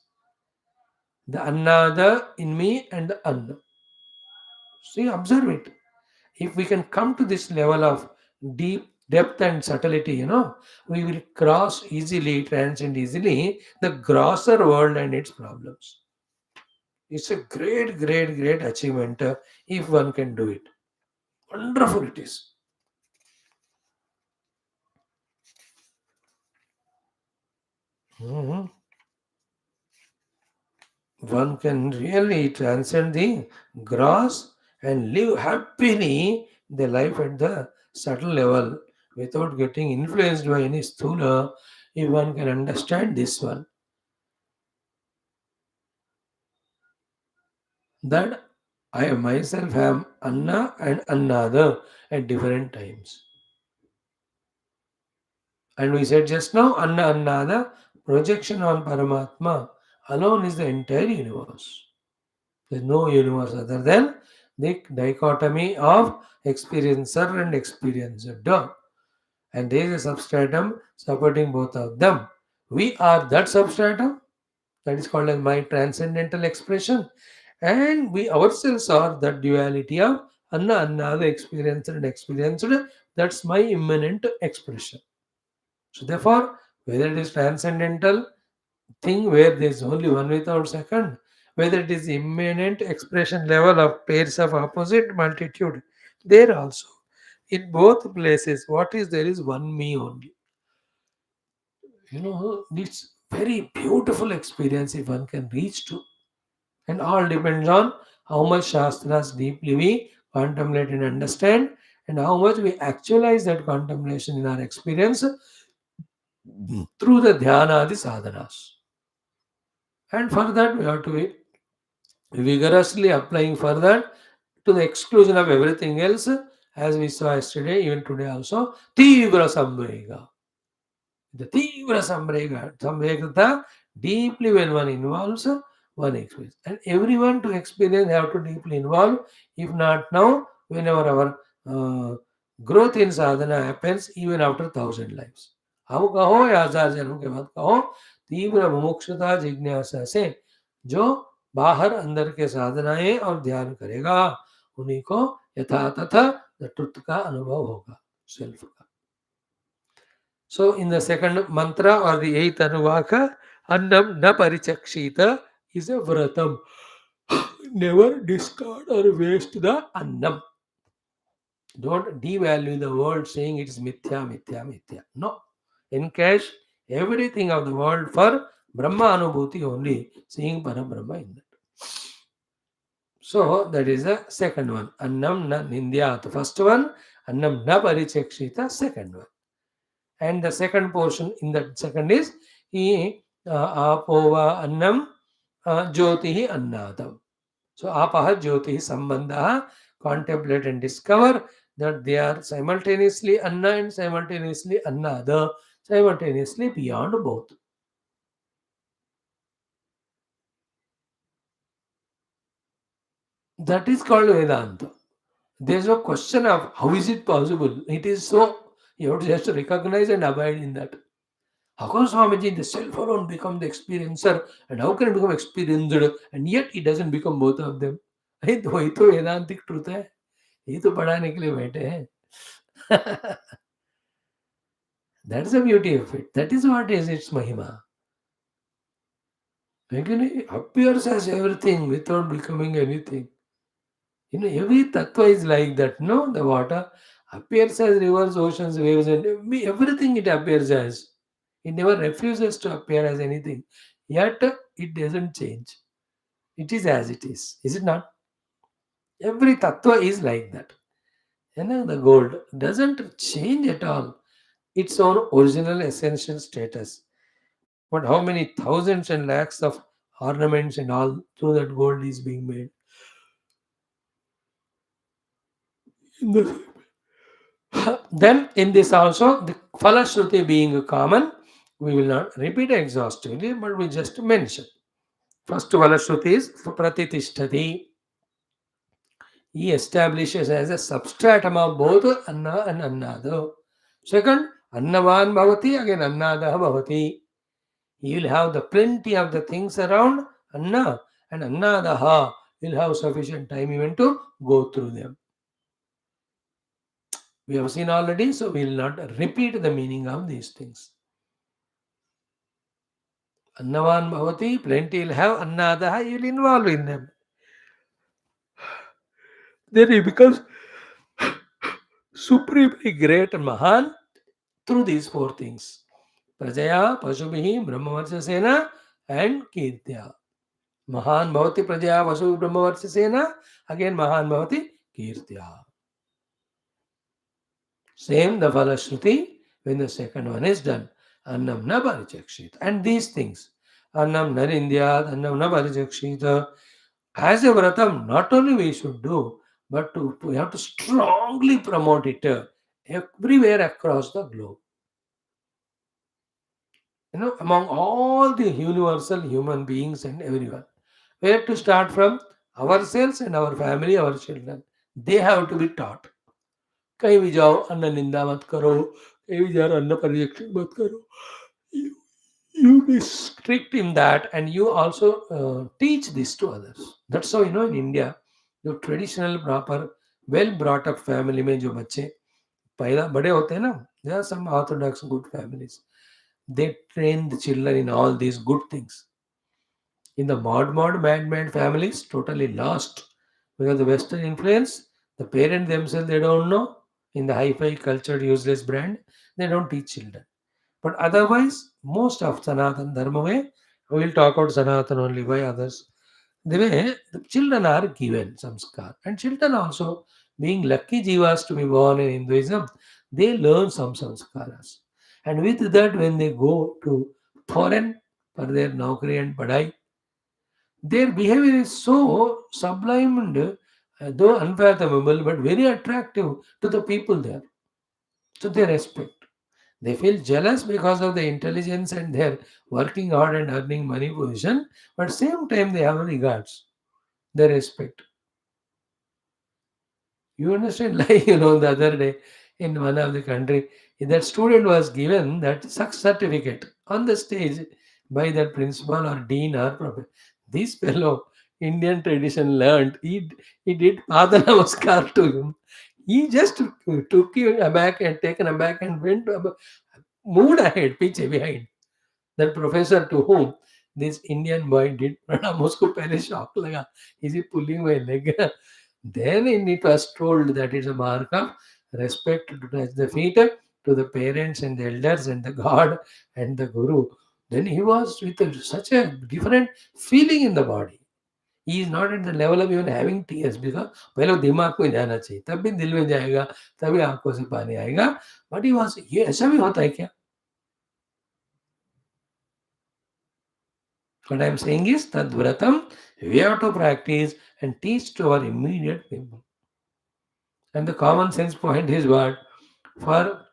The Annada in me and the Anna. See, observe it. If we can come to this level of deep depth and subtlety, we will cross easily, transcend easily the grosser world and its problems. It's a great, great, great achievement if one can do it. Wonderful it is. Mhm. One can really transcend the gross and live happily the life at the subtle level without getting influenced by any sthula. If one can understand this one, that I myself am Anna and Annada at different times. And we said just now, Anna Annada, projection on Paramatma alone is the entire universe. There is no universe other than the dichotomy of experiencer and experienced. And there is a substratum supporting both of them. We are that substratum, that is called as my transcendental expression. And we ourselves are the duality of Anna, Anna, the experienced and experienced. That's my immanent expression. So therefore, whether it is transcendental thing where there is only one without second, whether it is immanent expression level of pairs of opposite multitude, there also, in both places, what is there is one me only. It's very beautiful experience if one can reach to. And all depends on how much Shastras deeply we contemplate and understand, and how much we actualize that contemplation in our experience through the dhyana, the sadhanas. And for that, we have to be vigorously applying for that to the exclusion of everything else, as we saw yesterday, even today also. Tivra samvega. The Tivra samvegata, deeply when one involves, one experience. And everyone to experience have to deeply involve. If not now, whenever our growth in sadhana happens, even after 1,000 lives. हम कहो या 1,000 जन्म के बाद कहो, तीव्र मुमुक्षुता जिज्ञासा से जो बाहर अंदर के साधनाएं और ध्यान करेगा, उन्हीं को यथा तथा द ट्रुथ का अनुभव होगा, सेल्फ का. So in the second mantra or the eighth anuvaka, annam na parichakshita is a vratam. Never discard or waste the annam. Don't devalue the world saying it is mithya, mithya, mithya. No. Encash everything of the world for Brahma Anubhuti only, seeing Parabrahma in that. So that is the second one. Annam na nindyat. First one, annam na parichakshita, second one. And the second portion in that second is he apova annam jyotihi annadam. So apaha jyotihi sambandha, contemplate and discover that they are simultaneously anna and simultaneously annada, simultaneously beyond both. That is called Vedanta. There is no question of how is it possible. It is so, you have to just recognize and abide in that. How can Swamiji, the self alone, become the experiencer, and how can it become experienced, and yet it doesn't become both of them? वही तो वेदांतिक truth है. ये तो पढ़ाने के लिए बैठे हैं. That's the beauty of it. That is what is its mahima. It appears as everything without becoming anything. Every tattva is like that. No, the water appears as rivers, oceans, waves, and everything it appears as. It never refuses to appear as anything. Yet it doesn't change. It is as it is it not? Every tattva is like that. The gold doesn't change at all its own original essential status. But how many thousands and lakhs of ornaments and all through that gold is being made. In the Then, in this also, the Falashruti being common, we will not repeat exhaustively, but we just mention. First Falashruti is Pratitishthati. He establishes as a substratum of both Anna and Annada. Second, Annavan Bhavati, again Annada Bhavati. He will have the plenty of the things around Anna, and Annadaha will have sufficient time even to go through them. We have seen already, so we will not repeat the meaning of these things. Annavan Bhavati, plenty will have, Annadaha, he will involve in them. Then he becomes supremely great and Mahan through these four things. Prajaya, Pasubhihi, Brahmavarshasena, and Kirtya. Mahan Bhavati Prajaya, Pasubhi, Brahmavarshasena, again Mahan Bhavati Kirtya. Same the Falashruti when the second one is done. Annam na parichakshita. And these things. Annam narindyat, annam na parichakshita. As a vratam, not only we should do, but we have to strongly promote it everywhere across the globe. Among all the universal human beings and everyone. We have to start from ourselves and our family, our children. They have to be taught. कहीं भी जाओ अन्न निंदा मत करो, कहीं भी जाओ अन्न परिरक्षण मत करो. You, you be strict in that, and you also teach this to others. That's how in India, the traditional proper well brought up family में जो बच्चे पहला बड़े होते हैं ना, there are some orthodox good families. They train the children in all these good things. In the mad families, totally lost because the Western influence, the parents themselves they don't know. In the hi-fi cultured useless brand, they don't teach children. But otherwise, most of Sanatan Dharma way, we will talk about Sanatan only by others. The way the children are given samskar, and children also, being lucky jivas to be born in Hinduism, they learn some samskaras. And with that, when they go to foreign for their naukri and padai, their behavior is so sublime and though unfathomable, but very attractive to the people there. So they respect. They feel jealous because of the intelligence and their working hard and earning money position, but same time they have regards. They respect. You understand? Like the other day in one of the country, that student was given that success certificate on the stage by that principal or dean or professor. This fellow, Indian tradition learned, he did Pada Namaskar to him. He just took him aback and taken aback and went moved ahead, piche behind. That professor to whom this Indian boy did pranam, usko pehle shock laga. Is he pulling my leg? Then it was told that it's a mark of respect to touch the feet to the parents and the elders and the God and the Guru. Then he was with such a different feeling in the body. He is not at the level of even having tears because पहले दिमाग में जाना चाहिए तब भी दिल में जाएगा तभी आंखों से पानी आएगा. But he was ये ऐसा भी होता है क्या? What I am saying is that vratam we have to practice and teach to our immediate people. And the common sense point is what? For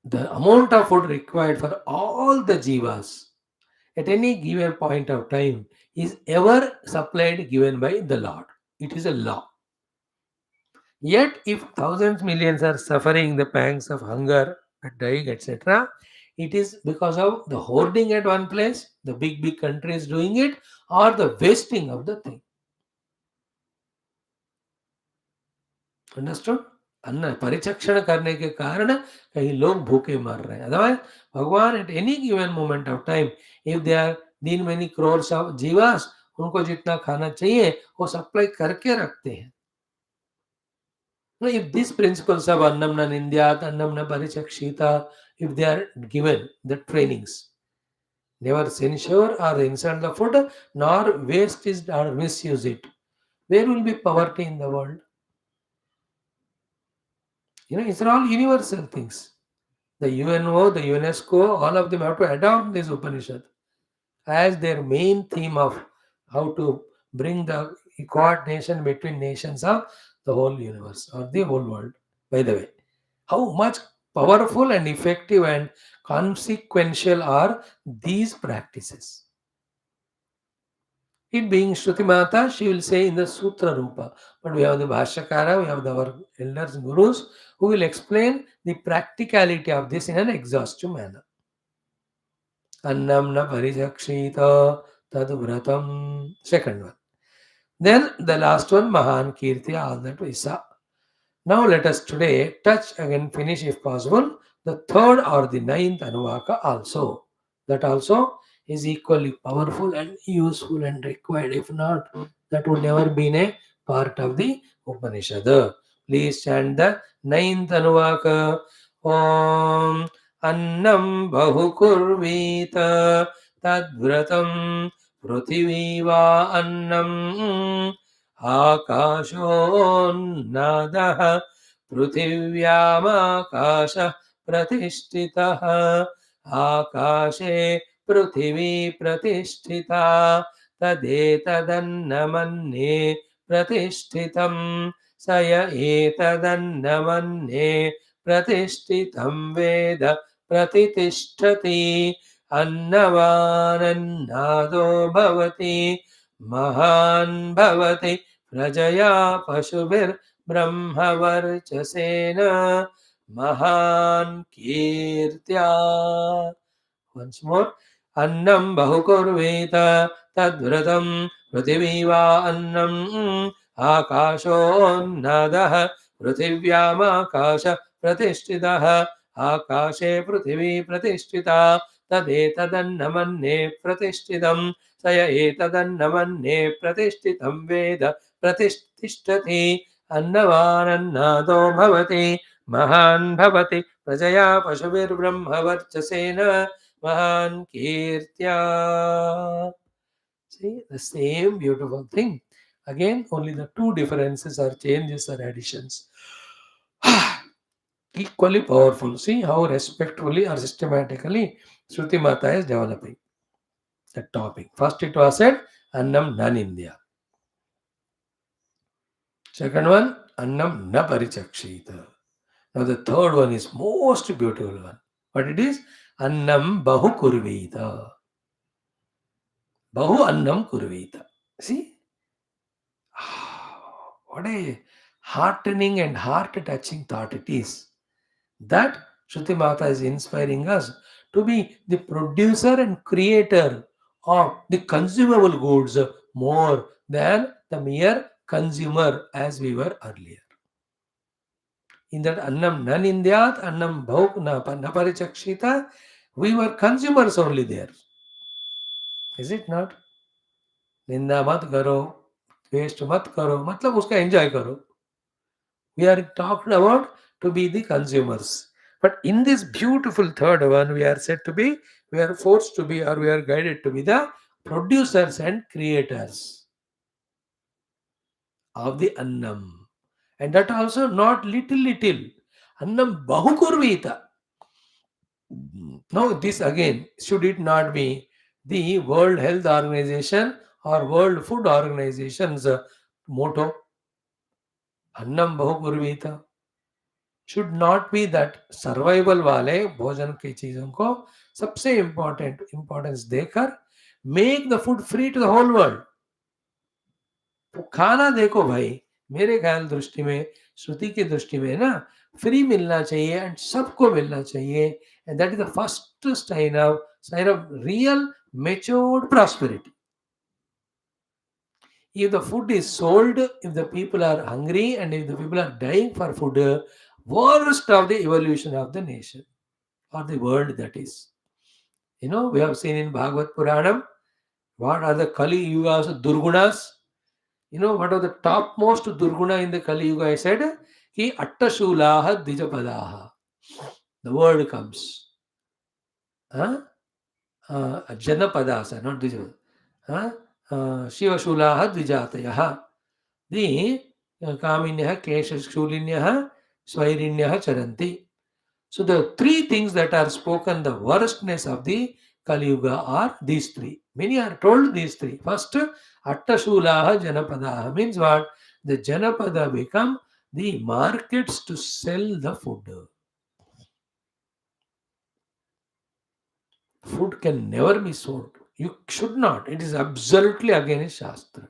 the amount of food required for all the jivas at any given point of time is ever supplied given by the Lord. It is a law. Yet, if thousands, millions are suffering the pangs of hunger, dying, etc., it is because of the hoarding at one place, the big countries doing it, or the wasting of the thing. Understood. अन्न परिचक्षण करने के कारण कहीं लोग भूखे मर रहे हैं. Otherwise Bhagwan at any given moment of time if they are then many crores of jivas उनको जितना खाना चाहिए वो सप्लाई करके रखते हैं. If these principles of annam na nindyat, annam na parichakshita if they are given the trainings. Never censure or insult the food, nor waste it or misuse it. Where will be poverty in the world? It's all universal things. The UNO, the UNESCO, all of them have to adopt this Upanishad as their main theme of how to bring the coordination between nations of the whole universe or the whole world. By the way, how much powerful and effective and consequential are these practices? It being Shruti Mata, she will say in the Sutra Rupa. But we have the Bhashyakara, we have our elders, gurus, who will explain the practicality of this in an exhaustive manner. Annam na parijakshita tad vratam. Second one. Then the last one, Mahan Kirtiya, all that we saw. Now let us today touch again, finish if possible, the third or the ninth Anuvaka also. That also is equally powerful and useful and required. If not, that would never been a part of the Upanishad. Please chant the ninth Anuvaka. Om Annam Bahukurvita Tadvratam Pruthiviva Annam आकाशोन्नदः पृथिव्यामाकाशः प्रतिष्ठितः आकाशे पृथिवी प्रतिष्ठिता तदेतदन्नमन्ये प्रतिष्ठितं स य एतदन्नमन्ये प्रतिष्ठितं वेद प्रतितिष्ठति अन्नवानन्नादो भवति महान् भवति प्रजया पशुभिर्ब्रह्मवर्चसेन महान् कीर्त्या. Once more. Annam bahukurveta tadvratam pruthiviva annam akashonnadaha pruthivyāmakāsha pratishtitaha akashe pruthivi pratishtita tadetadannamanne pratishtitam saya etadannamanne pratishtitam veda pratishtishthati अन्नवानन्नादो भवति महान् भवति प्रजया पशुभिर्ब्रह्मवर्चसेन Mahan Kirtya. See, the same beautiful thing. Again, only the two differences or changes or additions. Equally powerful. See how respectfully or systematically Shruti Mata is developing the topic. First it was said, Annam nan India. Second one, Annam na parichakshita. Now the third one is most beautiful one. What it is? Annam bahu kurvita. Bahu annam kurvita. See? What a heartening and heart-touching thought it is. That Shruti Mata is inspiring us to be the producer and creator of the consumable goods more than the mere consumer as we were earlier. In that Annam nan Indyat, Annam Bhauk na Parichakshita, we were consumers only there. Is it not? निंदा मत करो, waste मत करो, मतलब उसका enjoy करो. We are talking about to be the consumers. But in this beautiful third one, we are said to be, we are forced to be, or we are guided to be the producers and creators of the Annam. And that also not little. Annam bahukurvita. Now this again, should it not be the World Health Organization or World Food Organization's motto? Annam bahukurvita. Should not be that survival वाले भोजन की चीजों को सबसे importance देकर make the food free to the whole world. तो खाना देखो भाई, मेरे ख्याल दृष्टि में, श्रुति की दृष्टि में ना, फ्री मिलना चाहिए एंड सबको मिलना चाहिए. And that is the first sign of real matured prosperity. If the food is sold, if the people are hungry and if the people are dying for food, worst of the evolution of the nation or the world, that is. We have seen in Bhagavad Puranam, what are the Kali Yuga's Durgunas? What are the topmost Durguna in the Kali Yuga? I said, Ki Attashulaha Dijapadaha. The word comes. Huh? Janapadasa, not Dvija. Huh? Shivashulaha Dvijatayaha. The Kaminyaha, Keshashulinyaha, Swairinyaha Charanti. So the three things that are spoken, the worstness of the Kali Yuga are these three. Many are told these three. First, Attashulaha Janapadaha means what? The Janapada become the markets to sell the food. Food can never be sold. You should not. It is absolutely against Shastra.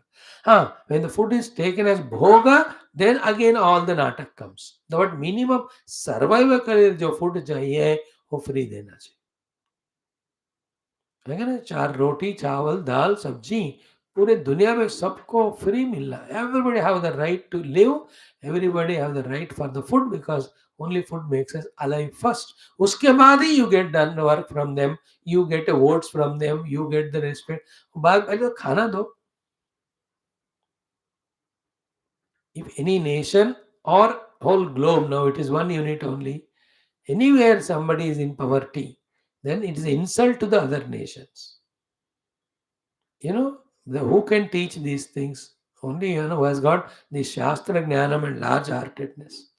When the food is taken as bhoga, then again all the natak comes. The what minimum survival के लिए जो food चाहिए वो free देना चाहिए. है ना, 4 रोटी चावल दाल सब्जी पूरे दुनिया में सबको फ्री मिल रहा है. Everybody have the right to live. Everybody have the right for the food because only food makes us alive first. उसके बाद ही you get done work from them, you get awards from them, you get the respect. बाद पहले तो खाना दो. If any nation or whole globe, now it is one unit only, anywhere somebody is in poverty, then it is insult to the other nations. Who can teach these things? Only who has got the Shastra Jnanam and large heartedness.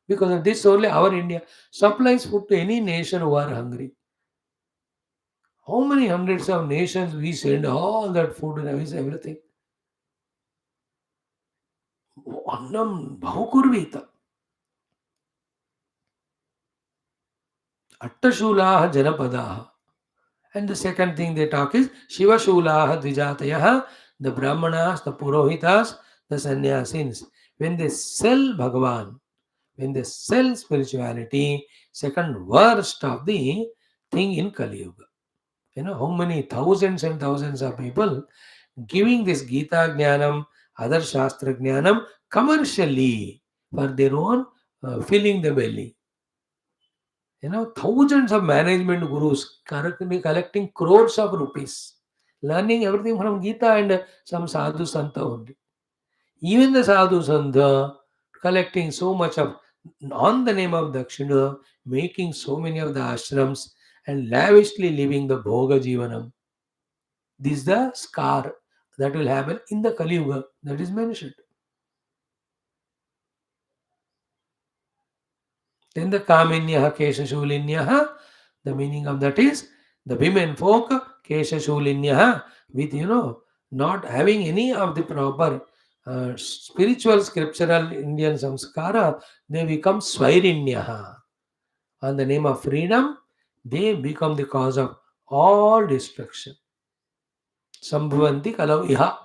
Because of this only our India supplies food to any nation who are hungry. How many hundreds of nations we send all that food and everything? Annam bahukurvita. Attashulaha janapadaha. And the second thing they talk is Shiva Shulaha Dvijatayaha, the Brahmanas, the Purohitas, the Sannyasins. When they sell Bhagavan, when they sell spirituality, second worst of the thing in Kali Yuga. How many thousands and thousands of people giving this Gita Jnanam, other Shastra Jnanam commercially for their own filling the belly. Thousands of management gurus currently collecting crores of rupees, learning everything from Gita and some sadhu santa only. Even the sadhu santa collecting so much of on the name of Dakshina, making so many of the ashrams and lavishly living the bhoga jivanam. This is the scar that will happen in the Kali Yuga that is mentioned. Then the Kaminyaha Keshashulinyaha, the meaning of that is the women folk Keshashulinyaha with not having any of the proper spiritual scriptural Indian samskara, they become Swairinyaha. On the name of freedom, they become the cause of all destruction. Sambhavanti kalau iha.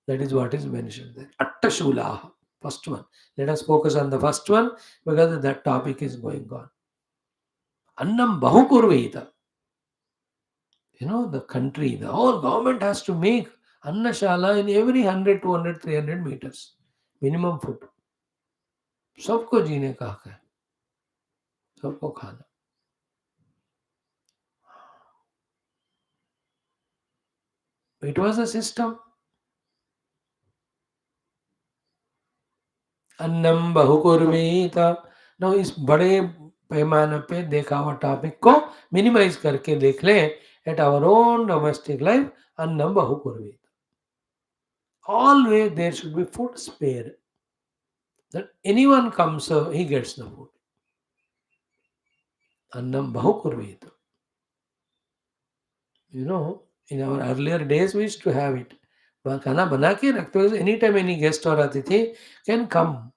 That is what is mentioned there. Attashulaha. First one. Let us focus on the first one because that topic is going on. Annam bahukurvita. The country, the whole government has to make Annashala in every 100, 200, 300 meters. Minimum food. सबको जीने का हक है, सबको खाना. It was a system. Annam बहुकुर्वीता. Now इस बड़े पैमाने पे देखा हुआ टॉपिक को मिनिमाइज करके देख लें at our own domestic life. Annam बहुकुर्वीता. Always there should be food spare. That anyone comes, he gets the food. Annam bahukurvita. In our earlier days we used to have it. खाना बना के रखते हुए anytime any guest or अतिथि can come.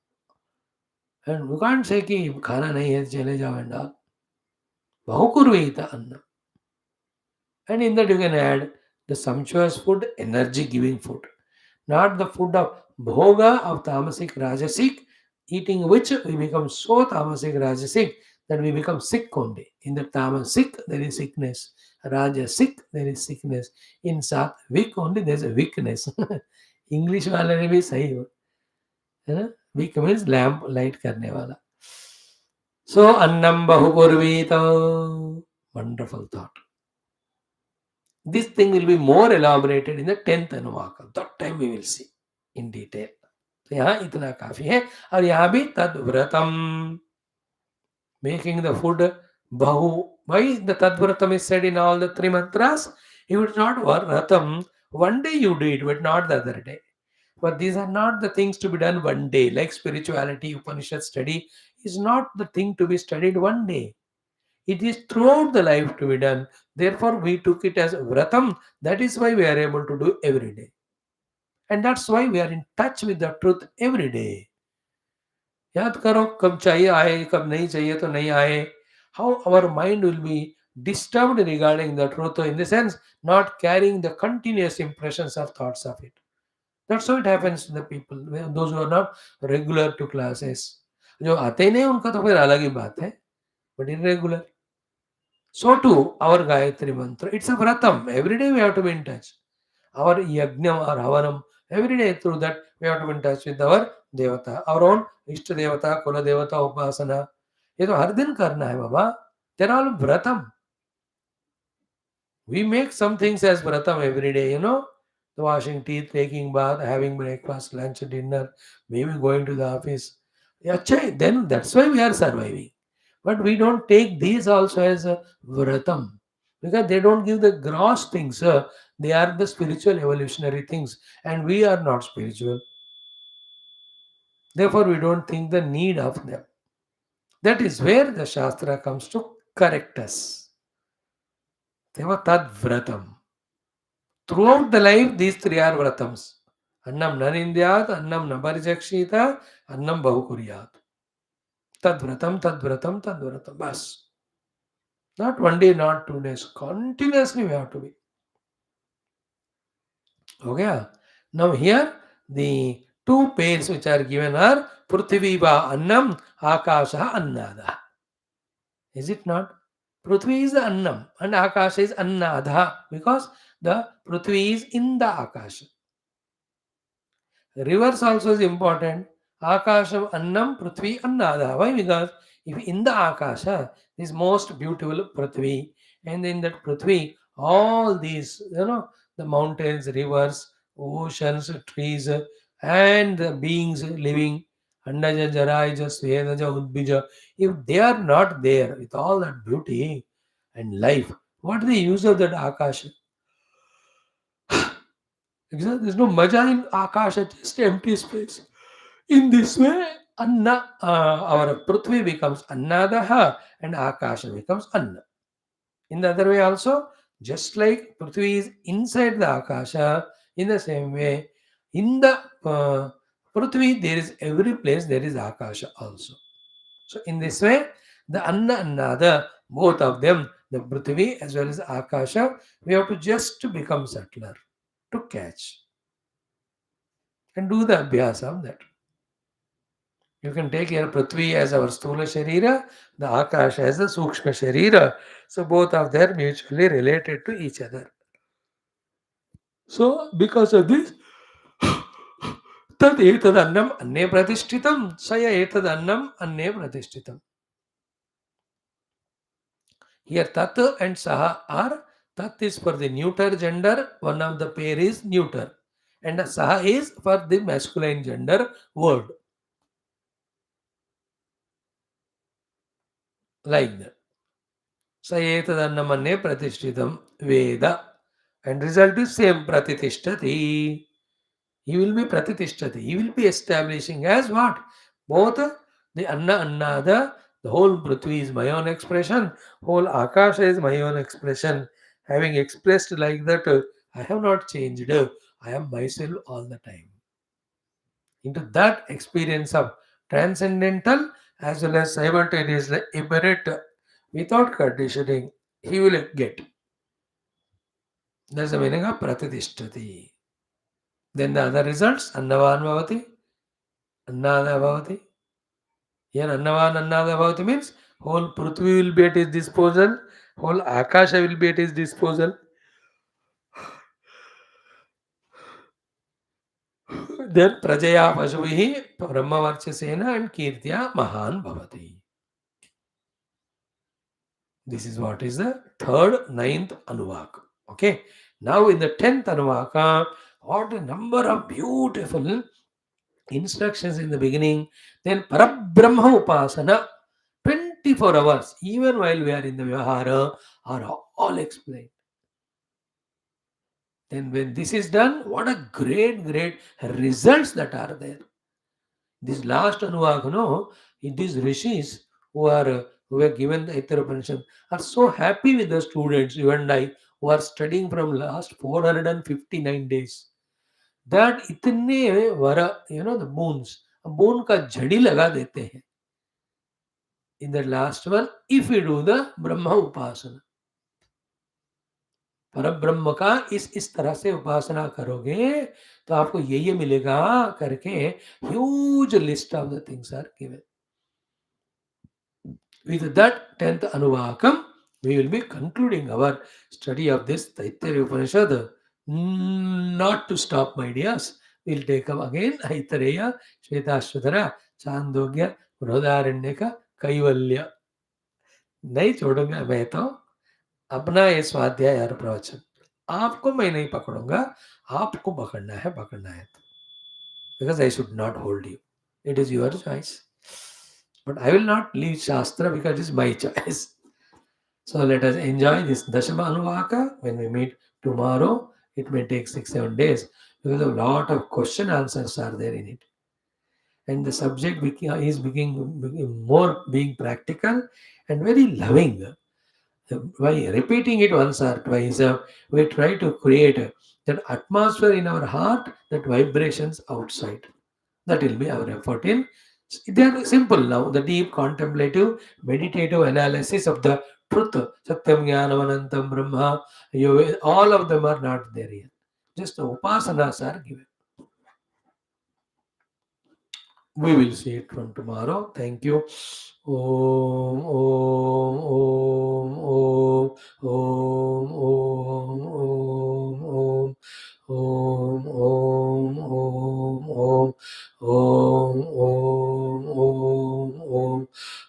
And we can't say कि खाना नहीं है चले जाओ and all. Bahukurvita annam. And in that you can add the sumptuous food, energy giving food. Not the food of bhoga of tamasic rajasic, eating which we become so tamasic rajasic that we become sick only. In the tamasic there is sickness, rajasic there is sickness. In sattvic only there is a weakness. English वाले ने भी सही हो, है ना? Weak means lamp light करने वाला. So annam bahukurvita. Wonderful thought. This thing will be more elaborated in the 10th Anuvakam. That time we will see in detail. तो यहाँ इतना काफी है. और यहाँ भी तद्व्रतम, making the food Bahu. Why the Tadvratam is said in all the three mantras? If it's not Vratam, one day you do it, but not the other day. But these are not the things to be done one day. Like spirituality, Upanishad study is not the thing to be studied one day. It is throughout the life to be done. Therefore, we took it as Vratam. That is why we are able to do every day. And that's why we are in touch with the truth every day. याद करो कब चाहिए आए कब नहीं चाहिए तो नहीं आए. How our mind will be disturbed regarding the truth in the sense not carrying the continuous impressions or thoughts of it. That's how it happens to the people, those who are not regular to classes. जो आते ही नहीं उनका तो फिर अलग ही बात है, but irregular. So too our Gayatri mantra, it's a vratam. Every day we have to be in touch. Our yajnam or havanam, every day through that we have to be in touch with our devata, our own ishta devata, kula devata, upasana. ये तो हर दिन करना है बाबा. They're all vratam. We make some things as vratam every day, the washing teeth, taking bath, having breakfast, lunch, dinner, maybe going to the office. Yeah, then that's why we are surviving. But we don't take these also as a vratam because they don't give the gross things. They are the spiritual evolutionary things, and we are not spiritual. Therefore, we don't think the need of them. That is where the Shastra comes to correct us. Deva tad vratam. Throughout the life, these three are vratams. Annam nanindyat, annam nabarijakshita, annam bahukuryat. Tadvratam, tadvratam, tadvratam. Bas. Not one day, not 2 days. Continuously we have to be. Okay. Now here, the two pairs which are given are Pruthiviva Annam, Akasha Annada. Is it not? Prithvi is the Annam and Akasha is Annada because the Prithvi is in the Akasha. Rivers also is important. Akasham Annam Prithvi Annada. Why? Because if in the Akasha, this most beautiful Prithvi, and in that Prithvi, all these, the mountains, rivers, oceans, trees, and the beings living, Andaja, Jaraja, Svedaja, Udbija, if they are not there with all that beauty and life, what is the use of that Akasha? There's no maja in Akasha, just empty space. In this way, our Prithvi becomes Annadaha and Akasha becomes Anna. In the other way also, just like Prithvi is inside the Akasha, in the same way, in the Prithvi, there is every place there is Akasha also. So in this way, the Anna Annada, both of them, the Prithvi as well as Akasha, we have to just become subtler to catch and do the abhyas of that. You can take your Prithvi as our Sthula Sharira, the Akash as the Sukshma Sharira. So both of them are mutually related to each other. So because of this, Tad etad annam anne pratishtitam, saya etad annam anne pratishtitam. Here Tat and Saha are, Tat is for the neuter gender, one of the pair is neuter. And Saha is for the masculine gender word. Like that. स एतदन्नमन्ये प्रतिष्ठितं वेद. And result is same, pratitishthati. He will be pratitishthati. He will be establishing as what? Both the anna annada, the whole Prithvi is my own expression, whole Akasha is my own expression. Having expressed like that, I have not changed. I am myself all the time. Into that experience of transcendental as well as simultaneously immanent without conditioning, he will get. That's the meaning of pratitishthati. Then the other results, annavan bhavati, annada bhavati. Here annavan annada bhavati means whole Prithvi will be at his disposal, whole Akasha will be at his disposal. Then prajaya pashuvihi brahmavarchasena and kirtya mahan bhavati. This is what is the third, ninth Anuvaka. Okay. Now in the 10th Anuvaka, what a number of beautiful instructions in the beginning. Then Parabrahma Upasana, 24 hours, even while we are in the Vyahara, are all explained. Then when this is done, what a great results that are there. This last Anuvaka, no, these rishis who were given the Taittiriya Upanishad are so happy with the students, you and I, who are studying from last 459 days. That इतने वरा, the boons, boon का झड़ी लगा देते हैं. In the last one, if we do the Brahma Upasana. परब्रह्म का इस तरह से उपासना करोगे तो आपको ये मिलेगा करके huge list of the things are given. With that 10th Anuvakam, we will be concluding our study of this Taittiriya Upanishad. Not to stop, my dears. We'll take up again Taittiriya, Shvetashvatara, Chandogya, Brodharanyaka, Kaivalya. नहीं छोड़ूंगा मैं तो अपना ये स्वाध्याय और प्रवचन. आपको मैं नहीं पकड़ूंगा, आपको पकड़ना है because I should not hold you. It is your choice. But I will not leave Shastra because it is my choice. So let us enjoy this Dashama Anuvaka. When we meet tomorrow, it may take 6-7 days because a lot of question answers are there in it. And the subject is being more being practical and very loving. By repeating it once or twice, we try to create that atmosphere in our heart, that vibrations outside. That will be our effort in. They are simple now. The deep contemplative, meditative analysis of the truth, Satyam Jnanam Anantam Brahma, all of them are not there yet. Just the upasanas are given. We will see it from tomorrow. Thank you. Om, Om, Om, Om, Om, Om, Om, Om, Om, Om, Om, Om,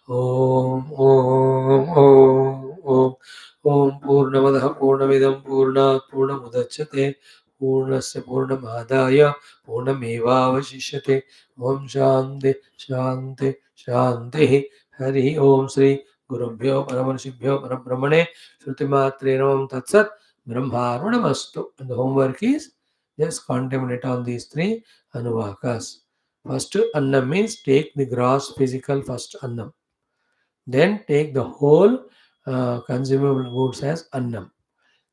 Om, Om, Om, Om, Om Purnamadaha Purnamidam Purnat Purnamudachyate Purnasya Purnamadaya Purnamevavashishyate. Om Shanti Shanti Shanti. Hari Om Sri Gurubhyo Paramanshibhyo Parabrahmane Shruti Matre Namam Tatsat Brahmarvanamastu. And the homework is just contemplate on these 3 Anuvakas. First Annam means take the gross physical first Annam. Then take the whole consumable goods as Annam.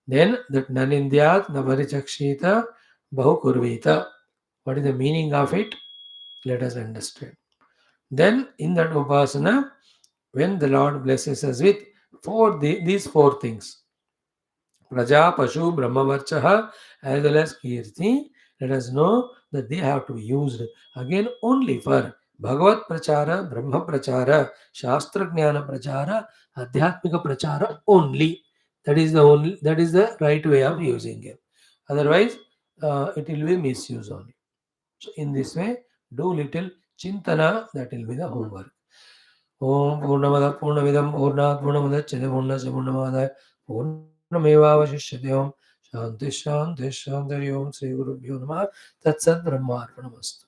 Then that Nanindyat Navarachakshita Bahukurvita. What is the meaning of it? Let us understand. Then in that upasana, when the Lord blesses us with these 4 things, Praja, Pashu, Brahmavarchaha, as well as Kirti, let us know that they have to be used again only for Bhagavat Prachara, Brahma Prachara, Shastra Jnana Prachara, Adhyatmika Prachara only. That is the right way of using it. Otherwise, it will be misuse only. So in this way, do little chintana, that will be the homework. Om Purnamada Purnamidam Purnat Purnamudachyate Purnasya Purnamadaya Purnamevavashishyate. Om Shanti Shanti Shanti. Om Sri Gurubhyo Namaha Tatsat Brahmarpanamastu.